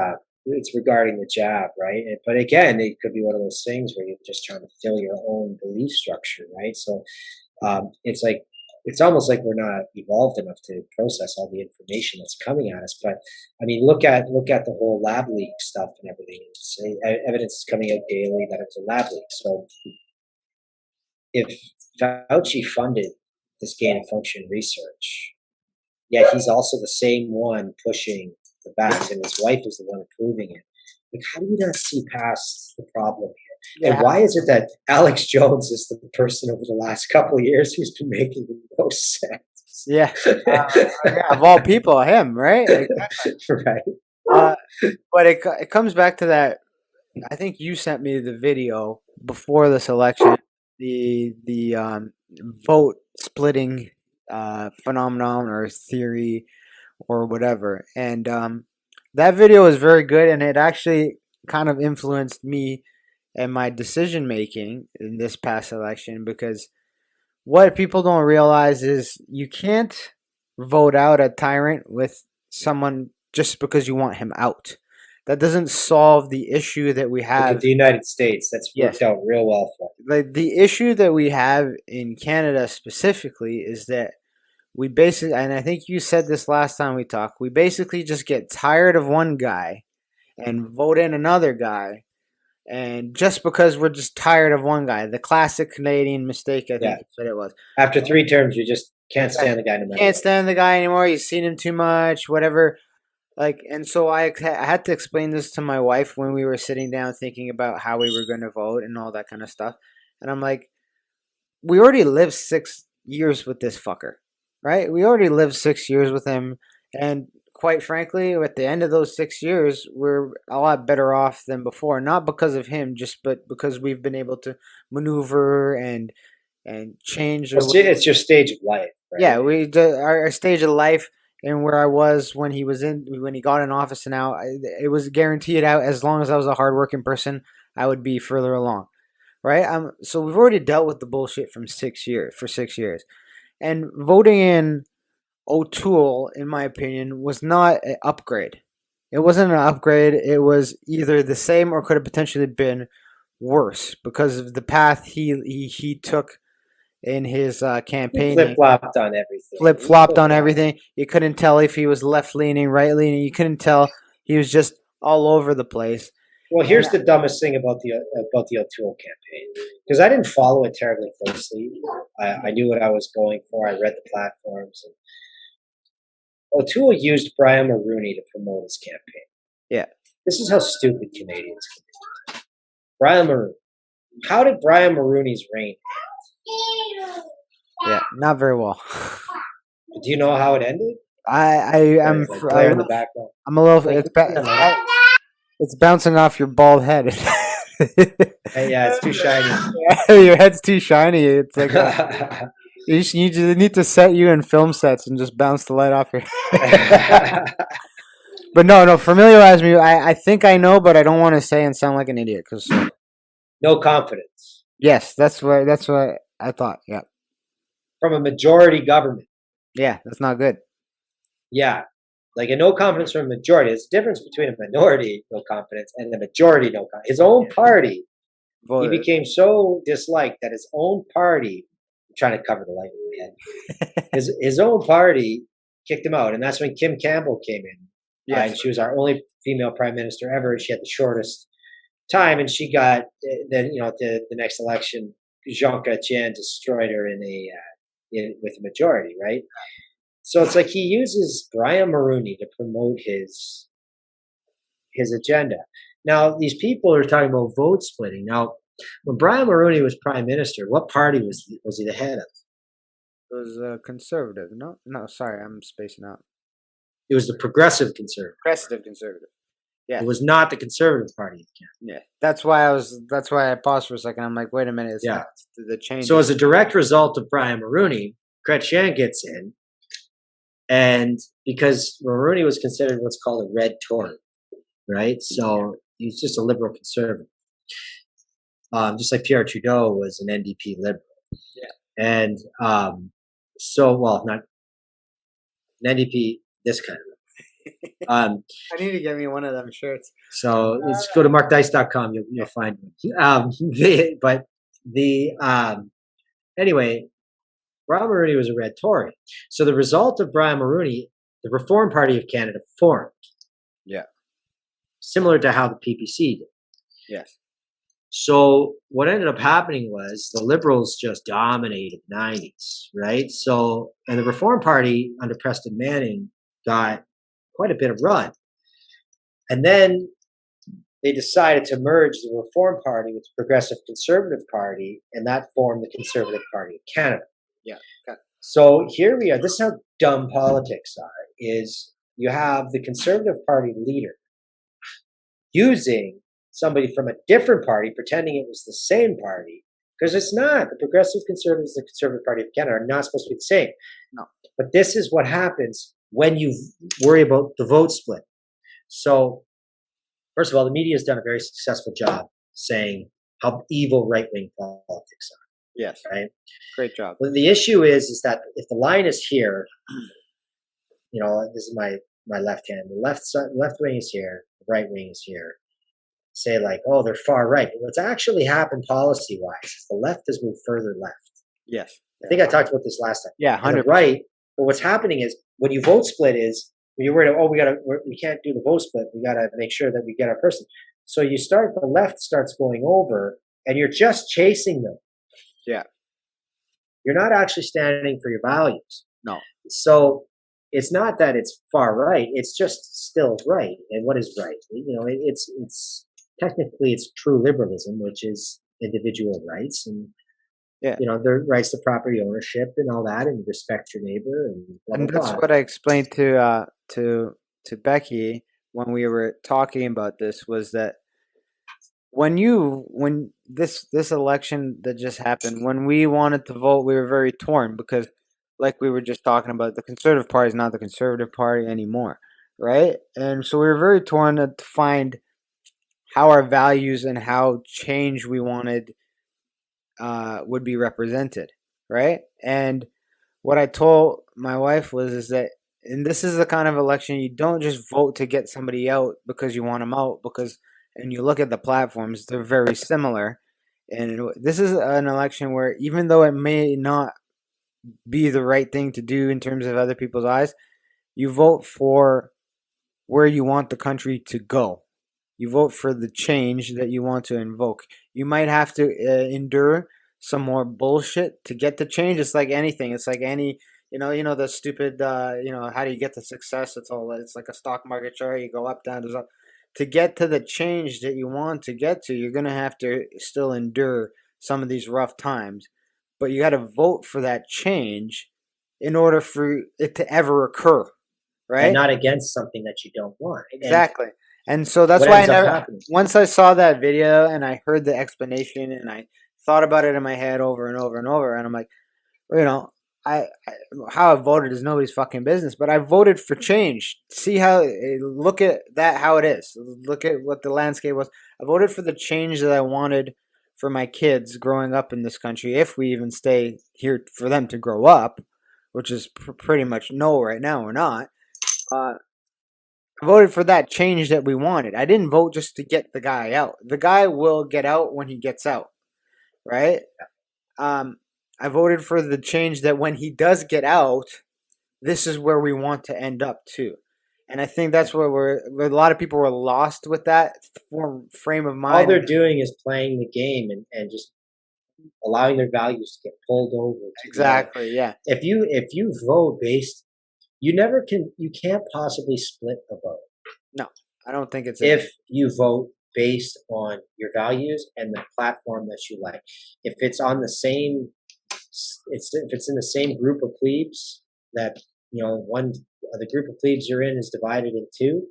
it's regarding the jab, right? But again, it could be one of those things where you're just trying to fill your own belief structure, right? So it's almost like we're not evolved enough to process all the information that's coming at us. But I mean, look at the whole lab leak stuff and everything. Evidence is coming out daily that it's a lab leak. So if Fauci funded this gain of function research, yet he's also the same one pushing the vax, and his wife is the one approving it. Like, how do you not see past the problem here? And why is it that Alex Jones is the person over the last couple of years who's been making the most sense? Yeah, of all people, him, right? Right. But it comes back to that. I think you sent me the video before this election, the vote splitting phenomenon or theory or whatever, and that video is very good, and it actually kind of influenced me and my decision making in this past election, because what people don't realize is you can't vote out a tyrant with someone just because you want him out. That doesn't solve the issue that we have. Look at the United States, that's worked out real well for them. Like, the issue that we have in Canada specifically is that we basically, and I think you said this last time we talked, we basically just get tired of one guy and vote in another guy. And just because we're just tired of one guy, the classic Canadian mistake, I think Yeah. that's what it was. After 3 terms, you just can't stand the guy no matter Can't what. stand the guy anymore. You've seen him too much, whatever. Like, and so I had to explain this to my wife when we were sitting down thinking about how we were going to vote and all that kind of stuff. And I'm like, we already lived 6 years with this fucker, right? We already lived 6 years with him. And quite frankly, at the end of those 6 years, we're a lot better off than before. Not because of him, just but because we've been able to maneuver and change. It's your stage of life, right? Yeah, our stage of life and where I was when he got in office and now it was guaranteed out as long as I was a hardworking person, I would be further along, right? So we've already dealt with the bullshit from 6 years, and voting in O'Toole, in my opinion, was not an upgrade. It wasn't an upgrade. It was either the same or could have potentially been worse because of the path he took in his campaigning. Flip-flopped on everything. Flip-flopped on everything. You couldn't tell if he was left-leaning, right-leaning. You couldn't tell. He was just all over the place. Well, here's the dumbest thing about the O'Toole campaign, because I didn't follow it terribly closely. I knew what I was going for. I read the platforms. And O'Toole used Brian Mulroney to promote his campaign. Yeah. This is how stupid Canadians can be. Brian Mulroney. How did Brian Mulroney's reign end? Yeah, not very well. Do you know how it ended? I'm in the background. I'm a little. It's bouncing off your bald head. Hey, yeah, it's too shiny. Your head's too shiny. It's like you need to set you in film sets and just bounce the light off your head. But no, familiarize me. I think I know, but I don't want to say and sound like an idiot. Cause no confidence. Yes, that's what I thought. Yeah. From a majority government. Yeah, that's not good. Yeah. Like a no confidence from a majority. There's a difference between a minority no confidence and the majority no confidence. His own party, he became so disliked that his own party, I'm trying to cover the light in my head, his own party kicked him out. And that's when Kim Campbell came in. Yes. And she was our only female prime minister ever. She had the shortest time, and she got, then, the next election, Jean Chrétien destroyed her with a majority, right? So it's like he uses Brian Mulroney to promote his agenda. Now, these people are talking about vote splitting. Now, when Brian Mulroney was prime minister, what party was he the head of? It was conservative. No, sorry, I'm spacing out. It was the Progressive Conservative. Progressive Conservative. Yeah. It was not the Conservative Party. Yeah. That's why I paused for a second. I'm like, wait a minute. Yeah. The change. So as a direct result of Brian Mulroney, Chrétien gets in. And because Mulroney was considered what's called a red Tory, right? So he's just a liberal conservative. Just like Pierre Trudeau was an NDP liberal. Yeah. And not an NDP, this kind of I need to get me one of them shirts. So let's go to markdice.com. You'll find one. Anyway, Brian Mulroney was a red Tory. So the result of Brian Mulroney, the Reform Party of Canada formed. Yeah. Similar to how the PPC did. Yes. So what ended up happening was the Liberals just dominated the 90s, right? So, and the Reform Party under Preston Manning got quite a bit of run. And then they decided to merge the Reform Party with the Progressive Conservative Party, and that formed the Conservative Party of Canada. Yeah. Okay. So here we are. This is how dumb politics are, is you have the Conservative Party leader using somebody from a different party, pretending it was the same party, because it's not. The Progressive Conservatives and the Conservative Party of Canada are not supposed to be the same. No. But this is what happens when you worry about the vote split. So, first of all, the media has done a very successful job saying how evil right-wing politics are. Yes. Right? Great job. Well, the issue is that if the line is here, this is my left hand. The left wing is here. The right wing is here. Say like, oh, they're far right. But what's actually happened policy-wise is the left has moved further left. Yes. I think I talked about this last time. Yeah, 100%. Right. But what's happening is when you vote split is You're worried, we can't do the vote split. We got to make sure that we get our person. So the left starts going over, and you're just chasing them. Yeah. You're not actually standing for your values. No. So it's not that it's far right. It's just still right. And what is right? It's technically it's true liberalism, which is individual rights and the rights to property ownership and all that, and respect your neighbor and blah, And blah, that's blah. what I explained to Becky when we were talking about this, was that when this election that just happened, when we wanted to vote, we were very torn because, like we were just talking about, the Conservative Party is not the Conservative Party anymore, right? And so we were very torn to find how our values and how change we wanted would be represented, right? And what I told my wife is that, and this is the kind of election you don't just vote to get somebody out because you want them out, and you look at the platforms, they're very similar. And this is an election where, even though it may not be the right thing to do in terms of other people's eyes, you vote for where you want the country to go. You vote for the change that you want to invoke. You might have to endure some more bullshit to get the change. It's like anything. It's like any, the stupid, how do you get to success? It's like a stock market chart. You go up, down, up. To get to the change that you want to get to, you're going to have to still endure some of these rough times. But you got to vote for that change in order for it to ever occur, right? And not against something that you don't want. Exactly. And so that's why once I saw that video and I heard the explanation and I thought about it in my head over and over and over, and I'm like, how I voted is nobody's fucking business, but I voted for change. See look at that, how it is. Look at what the landscape was. I voted for the change that I wanted for my kids growing up in this country, if we even stay here for them to grow up, which is pretty much no right now, we're not. I voted for that change that we wanted. I didn't vote just to get the guy out. The guy will get out when he gets out, right? I voted for the change that when he does get out, this is where we want to end up too. And I think that's where a lot of people were lost with that frame of mind. All they're doing is playing the game and just allowing their values to get pulled over. Exactly, yeah. If you vote based, you can't possibly split a vote. No, I don't think it's if you vote based on your values and the platform that you like. If it's on the same, if it's in the same group of plebes that the group of plebes you're in is divided in two,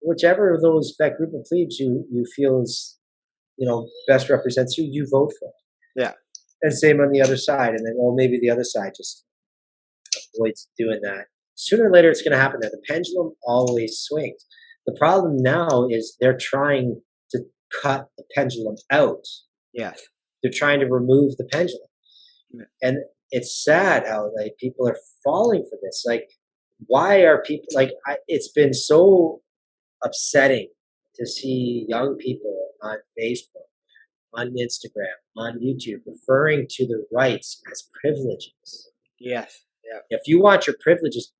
whichever of that group of plebes you feel is best represents you, you vote for it. Yeah. And same on the other side, and then maybe the other side just avoids doing that. Sooner or later, it's going to happen. There, the pendulum always swings. The problem now is they're trying to cut the pendulum out. Yes. They're trying to remove the pendulum. Yeah. And it's sad how people are falling for this. Like, why are people it's been so upsetting to see young people on Facebook, on Instagram, on YouTube referring to the rights as privileges. Yes. Yeah. If you want your privileges,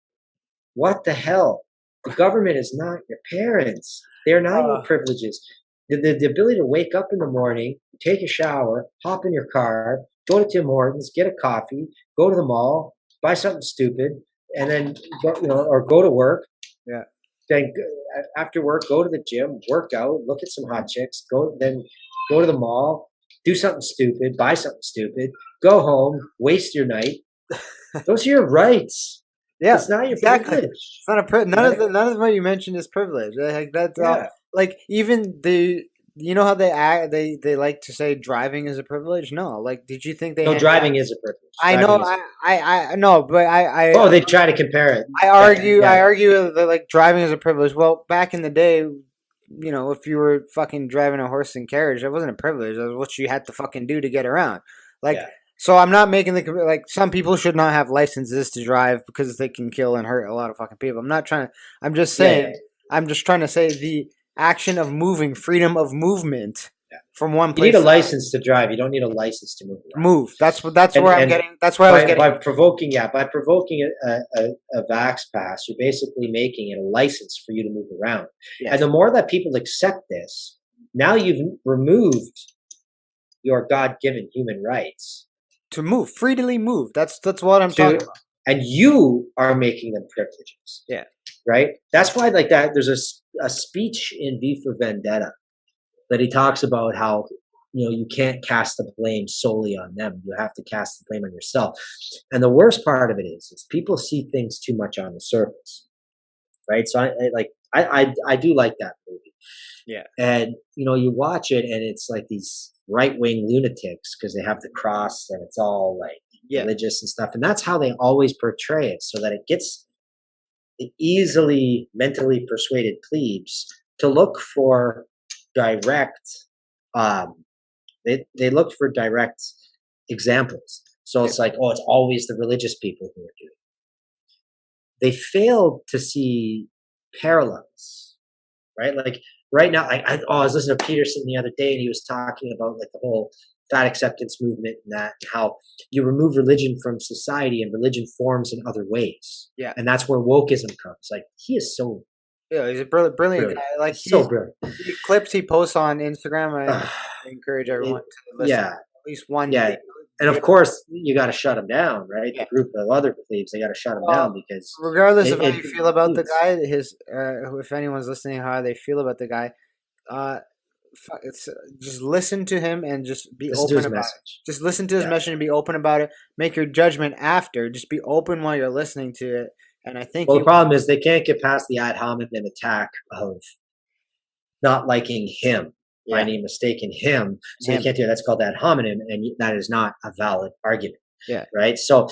what the hell? The government is not your parents. They're not your privileges. The ability to wake up in the morning, take a shower, hop in your car, go to Tim Hortons, get a coffee, go to the mall, buy something stupid, and then go to work. Yeah. Then after work, go to the gym, work out, look at some hot chicks, go to the mall, do something stupid, buy something stupid, go home, waste your night. Those are your rights. Yeah, it's not your It's privilege. not a none of what you mentioned is privilege. Like that's like even how they like to say driving is a privilege. No, like did you think they? No, driving is a privilege. I know, I know, but I. They try to compare it. I argue that like driving is a privilege. Well, back in the day, if you were fucking driving a horse and carriage, that wasn't a privilege. That was what you had to fucking do to get around. Like. Yeah. So I'm not making some people should not have licenses to drive because they can kill and hurt a lot of fucking people. I'm just saying, I'm just trying to say the action of moving, freedom of movement from one You need place a to another. license to drive. You don't need a license to move around. Move. That's And where I'm and getting. That's where I was getting. by provoking, by provoking a vax pass, you're basically making it a license for you to move around. And Yes. the more that people accept this, now you've removed your God-given human rights To move, freely move. That's what I'm talking to, about. and you are making them privileges. Yeah. Right. That's why, like that. There's a speech in V for Vendetta that he talks about how, you can't cast the blame solely on them. You have to cast the blame on yourself. And the worst part of it is people see things too much on the surface, right? So I do like that movie. Yeah. And you watch it and it's like these right-wing lunatics because they have the cross and it's all like religious and stuff. And that's how they always portray it, so that it gets the easily mentally persuaded plebes to look for direct they look for direct examples. So it's like, oh, it's always the religious people who are doing it. They fail to see parallels, right? Like right now, I was listening to Peterson the other day, and he was talking about like the whole fat acceptance movement and that, and how you remove religion from society and religion forms in other ways. Yeah. And that's where wokeism comes. Like he is so he's a brilliant guy. Like so brilliant. The clips he posts on Instagram, I encourage everyone to listen to at least one. Yeah. And of course, you got to shut him down, right? The group of other plebes, they got to shut him down because regardless of how you feel about the guy, if anyone's listening, how they feel about the guy, just listen to him and just be open about it. Just listen to his message and be open about it. Make your judgment after. Just be open while you're listening to it. And I think the problem is they can't get past the ad hominem attack of not liking him, finding a mistake in him. So you can't do it. That's called ad hominem, and that is not a valid argument. Yeah. Right. So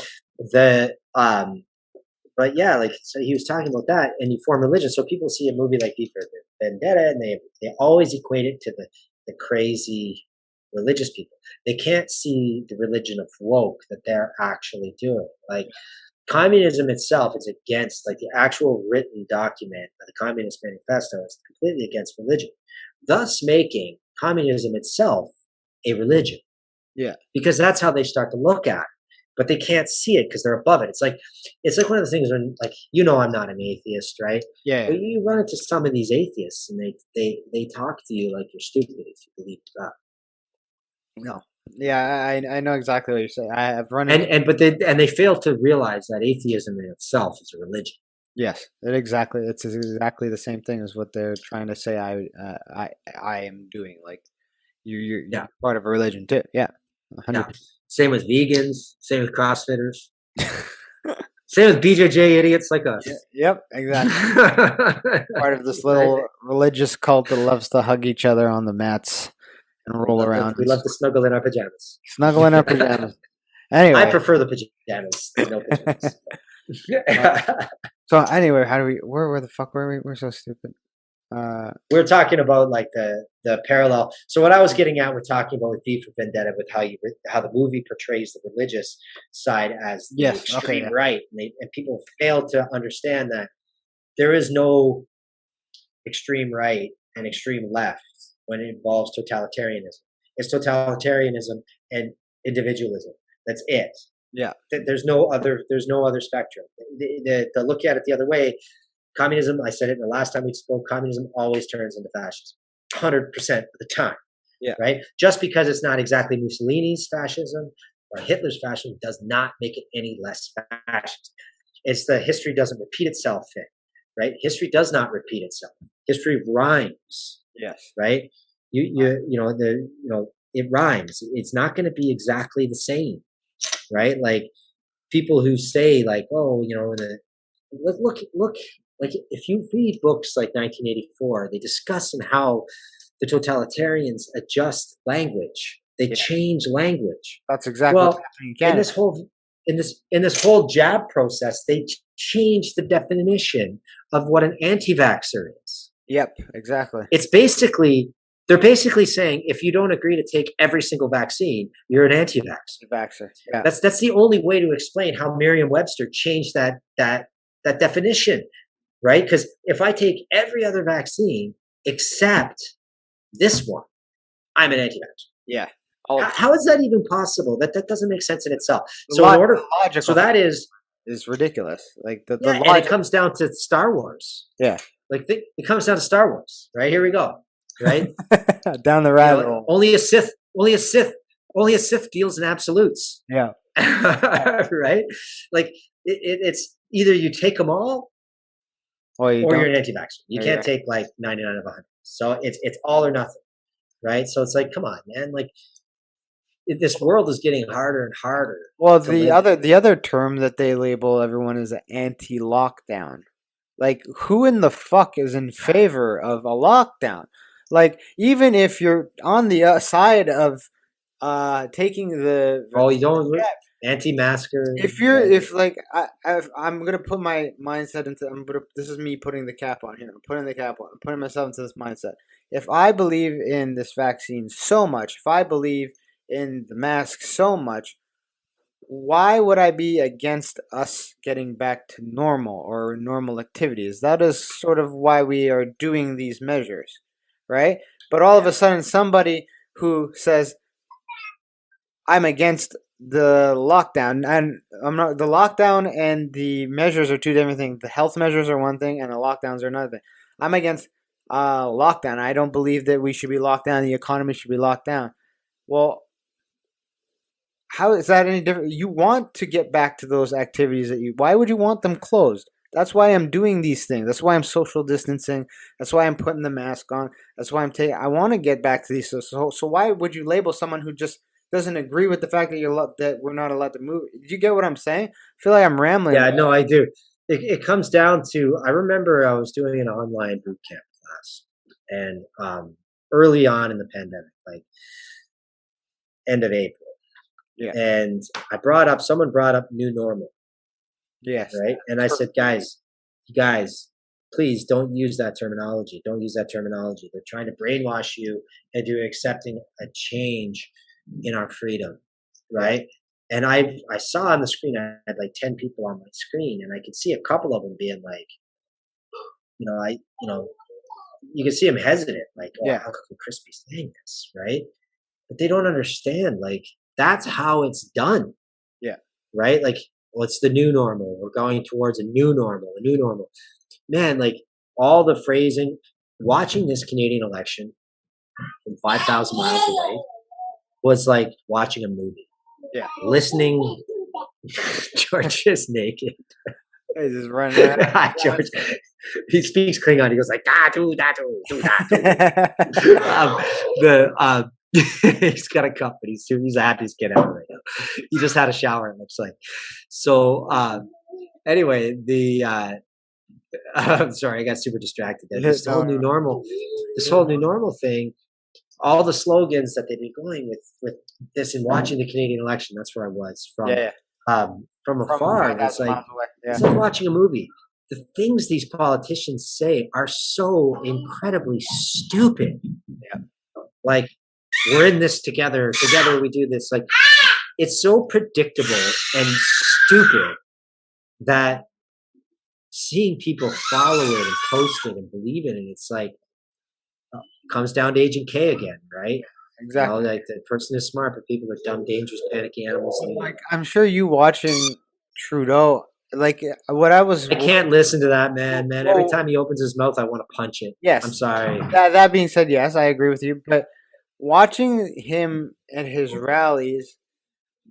but yeah, like, so he was talking about that, and you form religion. So people see a movie like V for Vendetta, and they always equate it to the crazy religious people. They can't see the religion of woke that they're actually doing. Like communism itself is against, like the actual written document of the Communist Manifesto is completely against religion, thus making communism itself a religion. Yeah. Because that's how they start to look at it. But they can't see it because they're above it. It's like one of the things when, like, I'm not an atheist, right? Yeah. But you run into some of these atheists, and they talk to you like you're stupid if you believe that. No. Yeah, I know exactly what you're saying. I have run into they fail to realize that atheism in itself is a religion. Yes, it's exactly the same thing as what they're trying to say. I am doing, like you're part of a religion too. Yeah, 100%. Same with vegans. Same with CrossFitters. Same with BJJ idiots like us. Yep, exactly. Part of this little religious cult that loves to hug each other on the mats and roll around. We love to snuggle in our pajamas. Snuggle in our pajamas. Anyway, I prefer the pajamas. No pajamas. So anyway, where the fuck were we? We're so stupid. We're talking about like the parallel. So what I was getting at, we're talking about with V for Vendetta, with how the movie portrays the religious side as the extreme right, and people fail to understand that there is no extreme right and extreme left when it involves totalitarianism. It's totalitarianism and individualism. That's it. Yeah. There's no other spectrum. To look at it the other way, communism, I said it the last time we spoke, communism always turns into fascism. 100% of the time. Yeah. Right? Just because it's not exactly Mussolini's fascism or Hitler's fascism does not make it any less fascist. It's the history doesn't repeat itself thing. Right? History does not repeat itself. History rhymes. Yes. Right? It rhymes. It's not going to be exactly the same. Right? Like people who say like, oh, look, like if you read books like 1984, they discuss and how the totalitarians adjust language. They change language. That's exactly what's happening in Canada. In this whole jab process, they changed the definition of what an anti-vaxxer is. Yep, exactly. They're basically saying if you don't agree to take every single vaccine, you're an anti-vaxxer. Yeah. That's the only way to explain how Merriam-Webster changed that definition, right? Because if I take every other vaccine except this one, I'm an anti-vaxxer. Yeah. All How is that even possible? That doesn't make sense in itself. the So in order, logical so that is ridiculous. Like the yeah, and it logic. comes down to Star Wars. Yeah. Like it comes down to Star Wars, right? Here we go, right? Down the rabbit hole. Only a Sith deals in absolutes. Yeah. Right? Like it's either you take them all Or you're an anti-vaxxer. You Yeah, can't take like 99 of 100. So it's all or nothing, right? So it's like, come on, man. Like this world is getting harder and harder. Well, to the live. other term that they label everyone is anti-lockdown. Like, who in the fuck is in favor of a lockdown? Like, even if you're on the side of taking the Oh, you don't anti-masker. if you're if like I'm gonna put my mindset into this is me putting the cap on here. I'm putting the cap on. I'm putting myself into this mindset. If I believe in this vaccine so much, if I believe in the mask so much, why would I be against us getting back to normal or normal activities? That is sort of why we are doing these measures, right? But all of a sudden, somebody who says, I'm against the lockdown, and I'm not, the lockdown and the measures are two different things. The health measures are one thing, and the lockdowns are another thing. I'm against lockdown. I don't believe that we should be locked down. The economy should be locked down. Well, how is that any different? You want to get back to those activities that you. Why would you want them closed? That's why I'm doing these things. That's why I'm social distancing. That's why I'm putting the mask on. That's why I'm taking. I want to get back to these. So why would you label someone who just doesn't agree with the fact that that we're not allowed to move? Did you get what I'm saying? I feel like I'm rambling. Yeah, no, I do. It comes down to, I remember I was doing an online boot camp class, and early on in the pandemic, like end of April. Yeah. And someone brought up new normal. Yes. Right. And I said, guys, please don't use that terminology. Don't use that terminology. They're trying to brainwash you into accepting a change in our freedom. Right. And I saw on the screen, I had like 10 people on my screen, and I could see a couple of them being like, you can see them hesitant, like, oh, how could Chris be saying this? Right. But they don't understand, like, that's how it's done. Yeah. Right. Like, well, it's the new normal. We're going towards a new normal. Man, like all the phrasing, watching this Canadian election from 5,000 miles away was like watching a movie. Yeah. Listening. George is naked. He's just running around. George, he speaks Klingon. He goes like, datu, datu, datu. He's got a cup, but he's the happiest kid ever right now. He just had a shower, it looks like. So anyway, I'm sorry, I got super distracted there. This whole new normal thing, all the slogans that they've been going with this and watching the Canadian election, that's where I was from. From afar. It's like watching a movie. The things these politicians say are so incredibly stupid. Yeah. Like, we're in this together we do this. Like, it's so predictable and stupid that seeing people follow it and post it and believe it, and it's like, comes down to Agent K again, right? Exactly. Like, the person is smart, but people are dumb, dangerous, panicky animals. Like, I'm sure you watching Trudeau, like what I can't listen to that man. Every time he opens his mouth, I want to punch it. Yes. I'm sorry. That being said, yes, I agree with you. But watching him at his rallies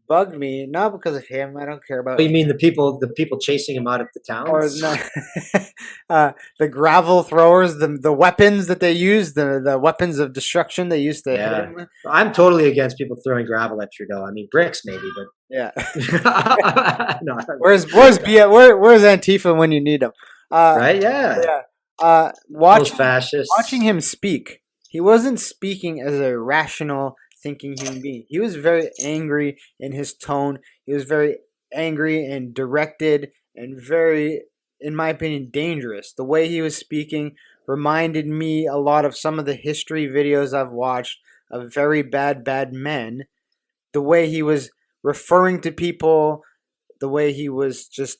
bugged me, not because of him. I don't care about. What, you mean the people chasing him out of the towns? Or the gravel throwers, the weapons that they use, the weapons of destruction they used to hit him with. I'm totally against people throwing gravel at Trudeau. I mean, bricks maybe, but yeah. No. Where's Antifa when you need them? Right? Yeah. Yeah. Watching him speak, he wasn't speaking as a rational, thinking human being. He was very angry in his tone. He was very angry and directed and very, in my opinion, dangerous. The way he was speaking reminded me a lot of some of the history videos I've watched of very bad men. The way he was referring to people, the way he was just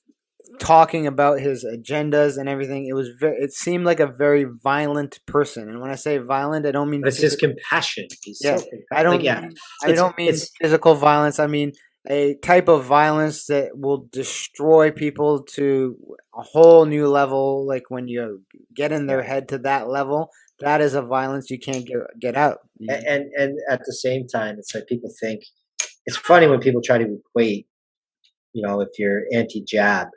talking about his agendas and everything. It seemed like a very violent person. And when I say violent, I don't mean But it's his compassion. He's so yeah, I like, don't yeah, mean I don't mean it's physical violence. I mean a type of violence that will destroy people to a whole new level. Like when you get in their yeah. head to that level, that is a violence you can't get out. And at the same time, it's like people think it's funny when people try to equate, if you're anti-jab,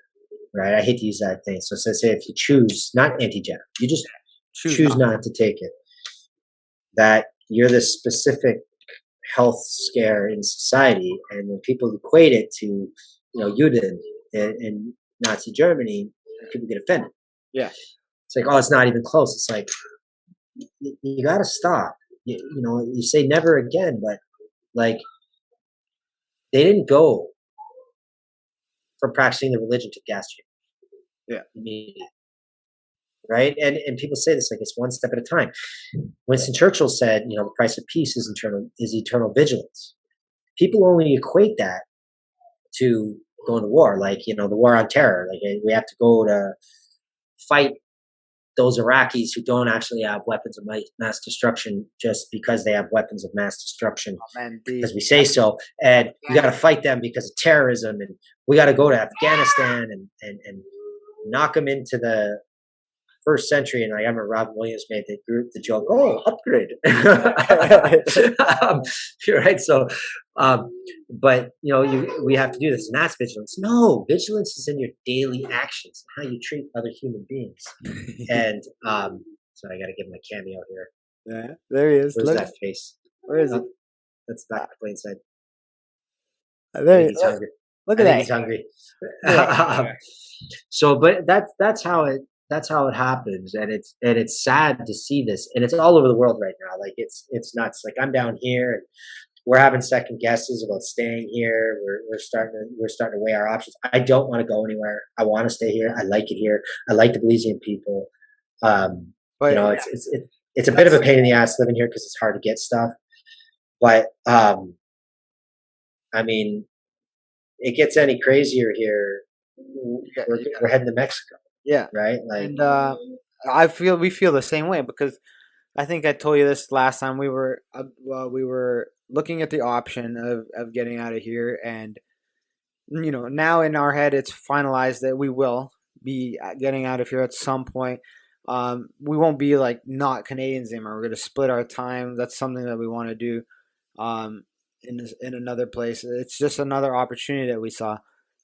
right? I hate to use that thing. So say if you choose not anti-jab, you just Choose choose not. not to take it, that you're this specific health scare in society. And when people equate it to, Juden in Nazi Germany, people get offended. Yeah. It's like, oh, it's not even close. It's like, you got to stop. You say never again, but like they didn't go from practicing the religion to gas chamber. Yeah. Immediately. Right. And people say this like it's one step at a time. Winston Churchill said, the price of peace is eternal vigilance. People only equate that to going to war, like, the war on terror. Like we have to go to fight those Iraqis who don't actually have weapons of mass destruction just because they have weapons of mass destruction because we say so. And we got to fight them because of terrorism. And we got to go to Afghanistan and knock them into the first century. And I remember Robin Williams made the joke, oh, upgrade. Right. So, but we have to do this, and that's vigilance. No, vigilance is in your daily actions, how you treat other human beings. And so I got to give him a cameo here. Yeah, there he is. Where's that face? Where is it? That's Dr. Plainside. There he's hungry. Look at that. He's hungry. So, but that's how it happens, and it's sad to see this, and it's all over the world right now. Like it's nuts. Like I'm down here, and we're having second guesses about staying here. We're starting to weigh our options. I don't want to go anywhere. I want to stay here. I like it here. I like the Belizean people. But it's a bit of a pain in the ass living here because it's hard to get stuff. But I mean, it gets any crazier here. We're heading to Mexico. Yeah. Right. Like, and we feel the same way because I think I told you this last time we were looking at the option of getting out of here, and now in our head it's finalized that we will be getting out of here at some point. We won't be like not Canadians anymore. We're going to split our time. That's something that we want to do in another place. It's just another opportunity that we saw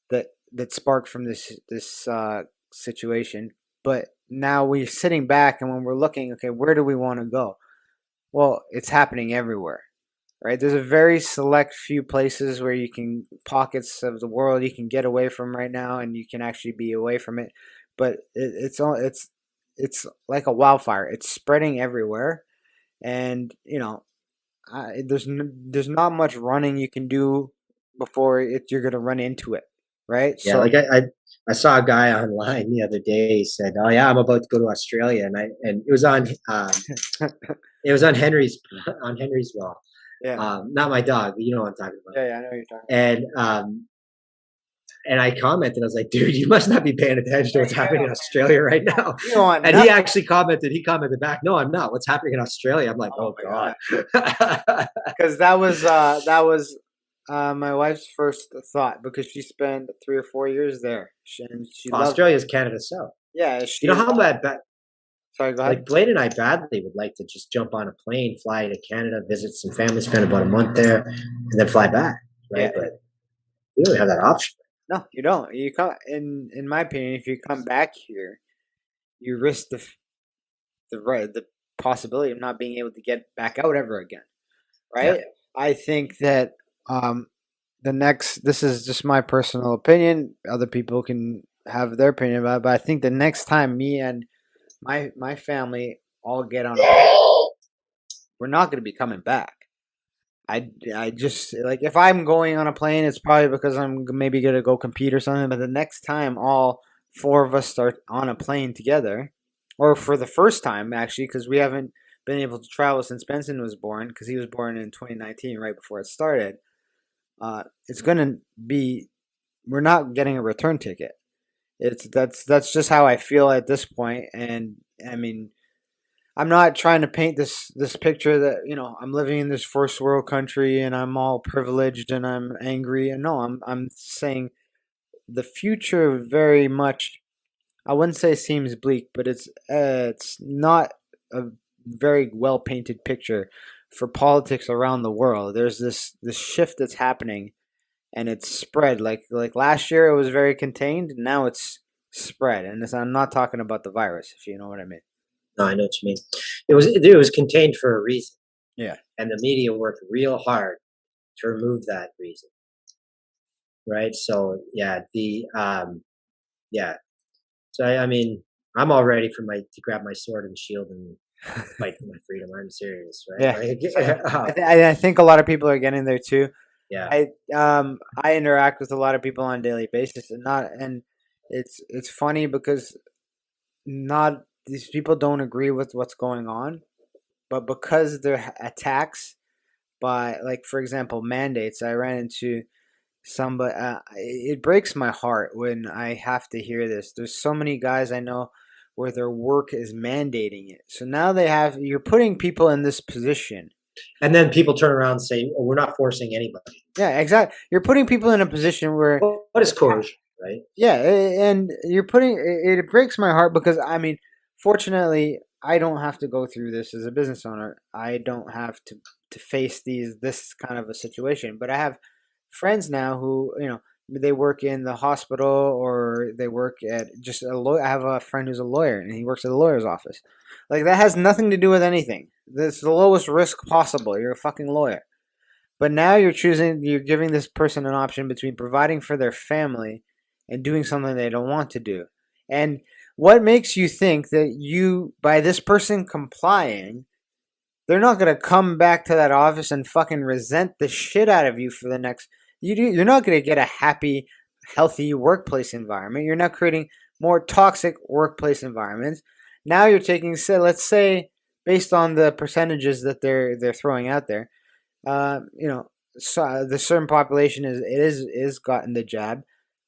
that sparked from this situation. But now we're sitting back, and when we're looking, okay, where do we want to go? Well, it's happening everywhere, right? There's a very select few places where pockets of the world you can get away from right now, and you can actually be away from it. But it's like a wildfire. It's spreading everywhere, and there's not much running you can do before you're gonna run into it, right? Yeah, So, like I saw a guy online the other day. He said, "Oh yeah, I'm about to go to Australia," and it was on Henry's Law. yeah, Not my dog, but you know what I'm talking about. yeah, I know what you're talking about. And I commented, I was like, "Dude, you must not be paying attention to what's happening in Australia right now." You know what? And he actually commented. He commented back, "No, I'm not. What's happening in Australia?" I'm like, "Oh God," because that was my wife's first thought because she spent 3 or 4 years there. She loved it. Australia's Canada South. Yeah, You know how bad. Sorry, go ahead. Like Blaine and I badly would like to just jump on a plane, fly to Canada, visit some family, spend about a month there, and then fly back. Right, Yeah. but we don't have that option. No, you don't. You come in my opinion, if you come back here, you risk the possibility of not being able to get back out ever again. Right? Yeah. I think that this is just my personal opinion. Other people can have their opinion about it, but I think the next time me and my family all get on a plane, we're not going to be coming back. I just like if I'm going on a plane, it's probably because I'm maybe gonna go compete or something. But the next time all four of us start on a plane together, or for the first time actually, because we haven't been able to travel since Benson was born, because he was born in 2019, right before it started. It's gonna be we're not getting a return ticket, That's just how I feel at this point. And I mean, I'm not trying to paint this picture that, I'm living in this first world country and I'm all privileged and I'm angry. And no, I'm saying the future very much, I wouldn't say seems bleak, but it's not a very well painted picture for politics around the world. There's this shift that's happening, and it's spread. Like last year, it was very contained. Now it's spread, and I'm not talking about the virus, if you know what I mean. No, I know what you mean. It was contained for a reason, Yeah, and the media worked real hard to remove that reason, right? So yeah, yeah. So I mean, I'm all ready to grab my sword and shield and fight for my freedom. I'm serious, right? yeah. Like, I think a lot of people are getting there too. yeah. I interact with a lot of people on a daily basis, and it's funny because not these people don't agree with what's going on, but because they're attacks by, like, for example, mandates. I ran into somebody. It breaks my heart when I have to hear this. There's so many guys I know where their work is mandating it. So now you're putting people in this position. And then people turn around and say, "Oh, we're not forcing anybody." Yeah, exactly. You're putting people in a position where, Well, what is coercion, right? yeah, and you're putting it breaks my heart because I mean, fortunately, I don't have to go through this as a business owner. I don't have to face this kind of a situation. But I have friends now who, they work in the hospital or they work at just a lawyer. I have a friend who's a lawyer and he works at a lawyer's office. Like that has nothing to do with anything. That's the lowest risk possible. You're a fucking lawyer. But now you're giving this person an option between providing for their family and doing something they don't want to do. And what makes you think that by this person complying, they're not going to come back to that office and fucking resent the shit out of you for the next. You're not going to get a happy, healthy workplace environment. You're not creating more toxic workplace environments. Now you're taking, say, let's say, based on the percentages that they're throwing out there, uh, you know, so the certain population is gotten the jab.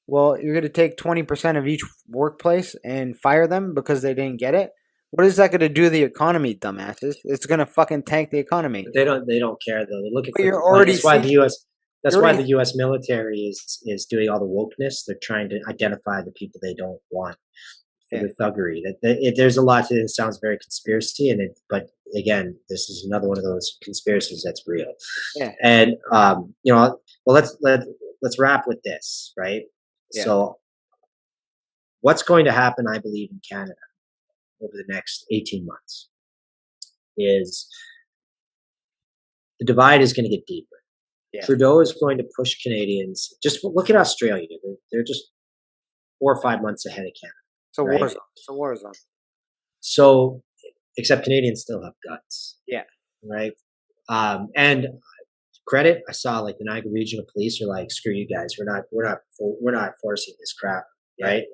Well, you're going to take 20% of each workplace and fire them because they didn't get it. What is that going to do to the economy, dumbasses? It's going to fucking tank the economy. But they don't care though. They're looking But for you're compliance. already That's why seeing, the U.S. That's you're why already, the U.S. military is doing all the wokeness. They're trying to identify the people they don't want for yeah, the thuggery. There's a lot to it. It sounds very conspiracy, but again, this is another one of those conspiracies that's real. yeah, And well, let's wrap with this, right? yeah. So, what's going to happen, I believe, in Canada over the next 18 months is the divide is going to get deeper. Yeah. Trudeau is going to push Canadians. Just look at Australia; they're just 4 or 5 months ahead of Canada, It's a war right? zone. It's a war zone. So, except Canadians still have guts, Yeah. right? And credit, I saw like the Niagara Regional Police are like, "Screw you guys, we're not forcing this crap." Yeah. Right?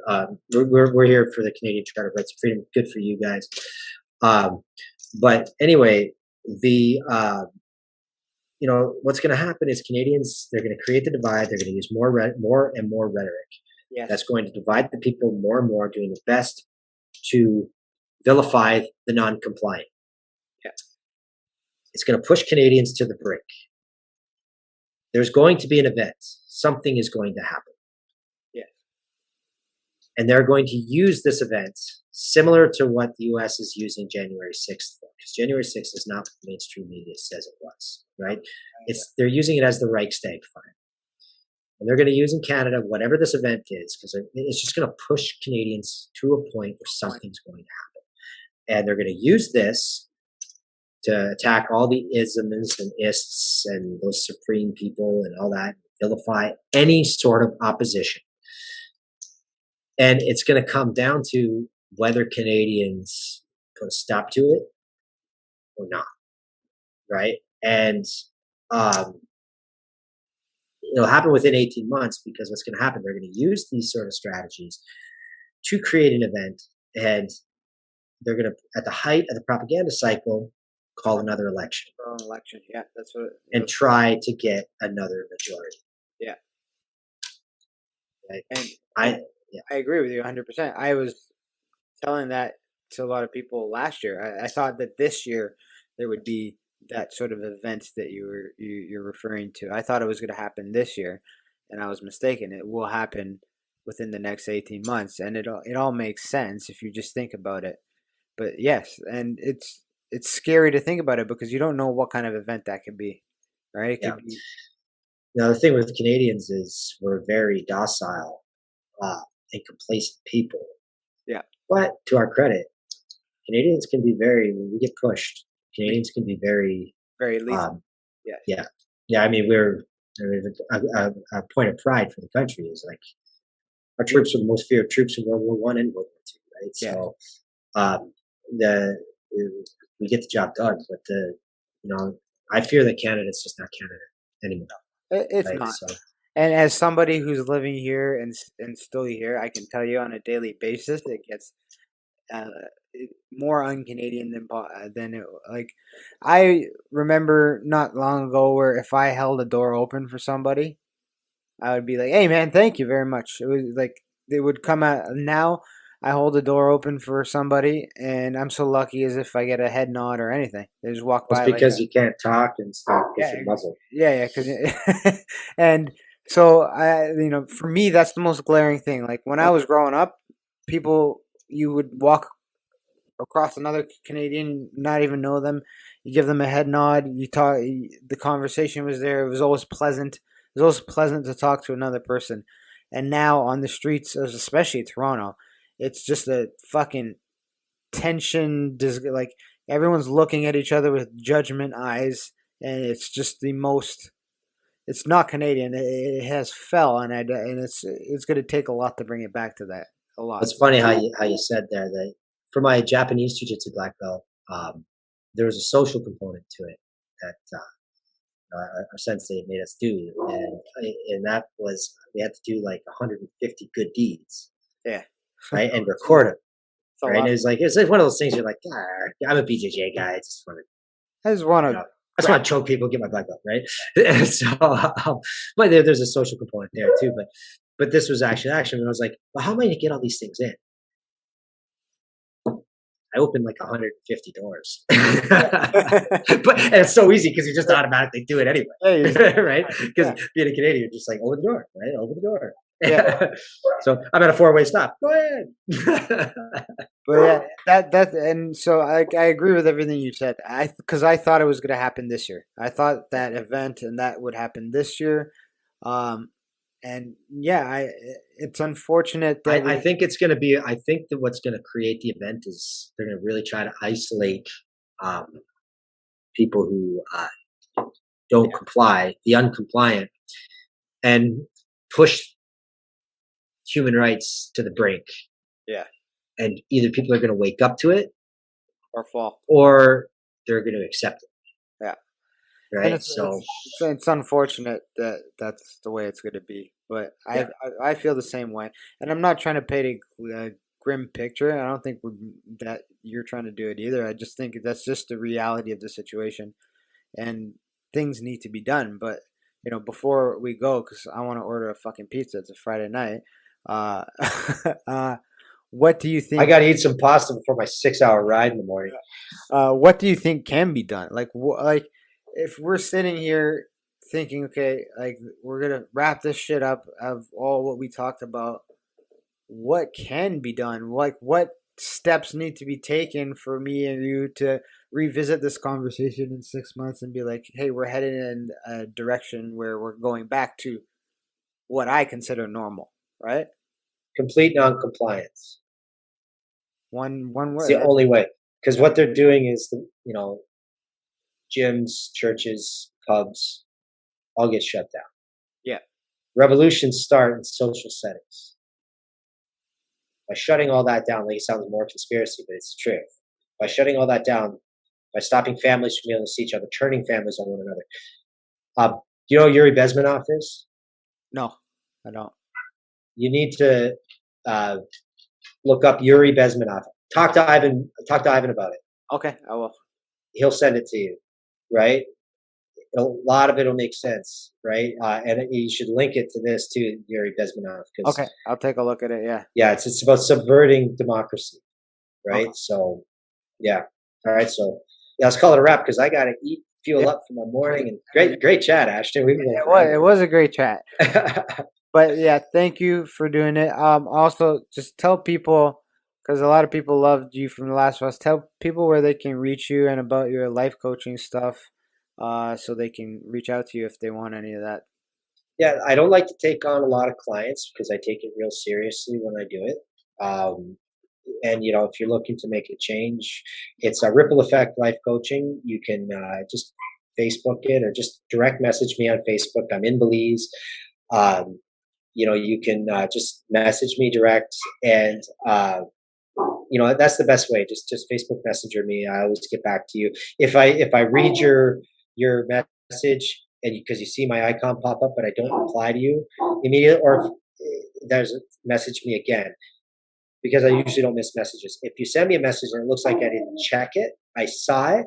We're here for the Canadian Charter of Rights and Freedom. Good for you guys. But anyway, the what's going to happen is Canadians, they're going to create the divide. They're going to use more and more rhetoric. Yes. That's going to divide the people more and more, doing the best to vilify the non-compliant. Yeah. It's going to push Canadians to the brink. There's going to be an event. Something is going to happen. Yeah. And they're going to use this event similar to what the U.S. is using January 6th for, because January 6th is not what the mainstream media says it was, right? They're using it as the Reichstag fire. And they're going to use in Canada whatever this event is, because it's just going to push Canadians to a point where something's going to happen. And they're going to use this to attack all the isms and ists and those supreme people and all that, vilify any sort of opposition. And it's going to come down to whether Canadians put a stop to it or not, right? And it'll happen within 18 months, because what's going to happen, they're going to use these sort of strategies to create an event, and they're going to, at the height of the propaganda cycle, call another election. Election, yeah, that's what. And try to get another majority. Yeah. Right? And I agree with you 100%. I was telling that to a lot of people last year. I thought that this year there would be that sort of event that you're referring to. I thought it was going to happen this year, and I was mistaken. It will happen within the next 18 months, and it all makes sense if you just think about it. But yes, and it's scary to think about it because you don't know what kind of event that could be, right? It Yeah. could be. Now the thing with Canadians is we're very docile and complacent people. Yeah, But to our credit, Canadians can be very when we get pushed. Canadians can be very, very lethal. um, Yes. yeah, yeah. I mean, we're a point of pride for the country is like our troops were the most feared troops in World War One and World War Two, right? Yeah. So um, the we get the job done, but I fear that Canada's just not Canada anymore, It's right? not. So And as somebody who's living here and still here, I can tell you on a daily basis, it gets uh, more un-Canadian than it like. I remember not long ago where if I held a door open for somebody, I would be like, "Hey, man, thank you very much." It was like they would come out now. I hold the door open for somebody, and I'm so lucky as if I get a head nod or anything. They just walk it's by like because a you can't talk and stuff because yeah, you're muzzled. yeah, because and so for me, that's the most glaring thing. Like when I was growing up, people you would walk across another Canadian, not even know them. You give them a head nod. You talk. The conversation was there. It was always pleasant. It was always pleasant to talk to another person. And now on the streets, especially Toronto, it's just a fucking tension. Like everyone's looking at each other with judgment eyes, and it's just the most. It's not Canadian. It has fell, and it's going to take a lot to bring it back to that. A lot. It's funny how you said there that for my Japanese Jiu-Jitsu black belt, there was a social component to it that our sensei made us do, and that was we had to do like 150 good deeds, Yeah. right, and record them, It's a right. And lot. it's like one of those things you're like, I'm a BJJ guy. It's just fun. I just want You to know, I just want to choke people, get my black belt, right? So, but there's a social component there too. But this was actually when I was like, well, how am I going to get all these things in? I opened like 150 doors, and it's so easy because you just automatically do it anyway, right? Because yeah, being a Canadian, you're just like open the door, right? Open the door. yeah. So I'm at a four-way stop. Go ahead. But yeah, that and so I agree with everything you said. Because I thought it was going to happen this year. I thought that event and that would happen this year. Um, and yeah, it's unfortunate that I think it's going to be. I think that what's going to create the event is they're going to really try to isolate um, people who don't comply, the uncompliant, and push human rights to the brink. yeah, And either people are going to wake up to it or fall. or they're going to accept it. Yeah, and Right. it's So it's unfortunate that that's the way it's going to be. But yeah, I feel the same way, and I'm not trying to paint a grim picture. I don't think that you're trying to do it either. I just think that's just the reality of the situation, and things need to be done. But before we go, because I want to order a fucking pizza. It's a Friday night. Uh, uh, what do you I think? got to eat some pasta before my 6 hour ride in the morning. What do you think can be done? Like if we're sitting here thinking, okay, like we're gonna wrap this shit up of all what we talked about, what can be done? Like what steps need to be taken for me and you to revisit this conversation in 6 months and be like, hey, we're headed in a direction where we're going back to what I consider normal, right? Complete non-compliance. One It's word. the only way. Because what they're doing is, gyms, churches, pubs, all get shut down. Yeah. Revolutions start in social settings. By shutting all that down, like it sounds more conspiracy, but it's the truth. By shutting all that down, by stopping families from being able to see each other, turning families on one another. Do you know who Yuri Bezmenov is? No, I don't. You need to look up Yuri Bezmenov. Talk to Ivan. Talk to Ivan about it. Okay, I will. He'll send it to you. Right? a lot of it'll make sense, right? And you should link it to this too, Yuri Bezmenov, because Okay, I'll take a look at it. Yeah. yeah, it's about subverting democracy, Okay. right? So yeah, all right. So yeah, let's call it a wrap because I gotta eat, Yeah. fuel up for my morning. And great chat, Ashton. We can go It was a great chat. forever. But yeah, thank you for doing it. Also, just tell people, because a lot of people loved you from The Last of Us. Tell people where they can reach you and about your life coaching stuff, so they can reach out to you if they want any of that. Yeah, I don't like to take on a lot of clients because I take it real seriously when I do it. And if you're looking to make a change, it's a Ripple Effect Life Coaching. You can just Facebook it or just direct message me on Facebook. I'm in Belize. Um, you can just message me direct, and that's the best way. Just Facebook Messenger me. I always get back to you if I read your message and because you see my icon pop up, but I don't reply to you immediately, or if there's a message me again because I usually don't miss messages. If you send me a message and it looks like I didn't check it, I saw it,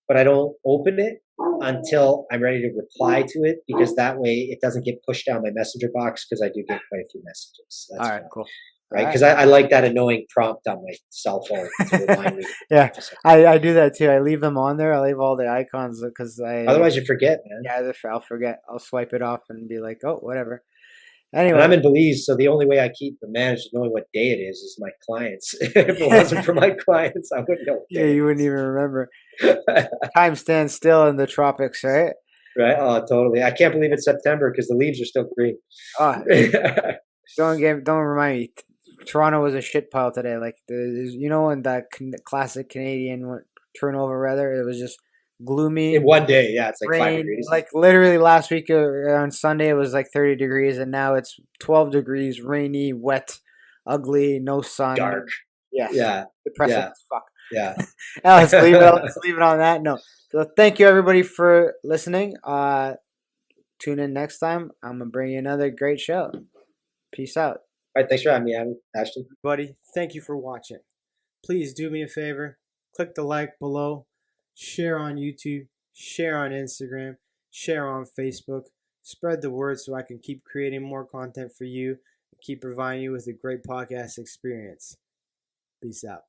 but I don't open it until I'm ready to reply to it because that way it doesn't get pushed down my messenger box because I do get quite a few messages. All That's right, fine. cool. Right, because I like that annoying prompt on my cell phone to remind me. Yeah, I do that too. I leave them on there. I leave all the icons because Otherwise, you forget, man. yeah, I'll forget. I'll swipe it off and be like, oh, whatever. And Anyway, I'm in Belize, so the only way I keep the managed knowing what day it is my clients. If it wasn't for my clients, I wouldn't know what yeah, day you wouldn't even remember. Time stands still in the tropics, right? Right? Oh, totally. I can't believe it's September because the leaves are still green. Oh, don't remind me. Toronto was a shit pile today. Like in that classic Canadian turnover weather, it was just gloomy. In one day, yeah, it's like 5 degrees. Like literally last week on Sunday, it was like 30 degrees, and now it's 12 degrees, rainy, wet, ugly, no sun. Dark. Yes. Yeah. Depressing Yeah. as fuck. Yeah. Let's leave it. Let's leave it on that note. So thank you everybody for listening. Tune in next time. I'm gonna bring you another great show. Peace out. All right. Thanks for having me, Ashton. Buddy, thank you for watching. Please do me a favor. Click the like below. Share on YouTube. Share on Instagram. Share on Facebook. Spread the word so I can keep creating more content for you and keep providing you with a great podcast experience. Peace out.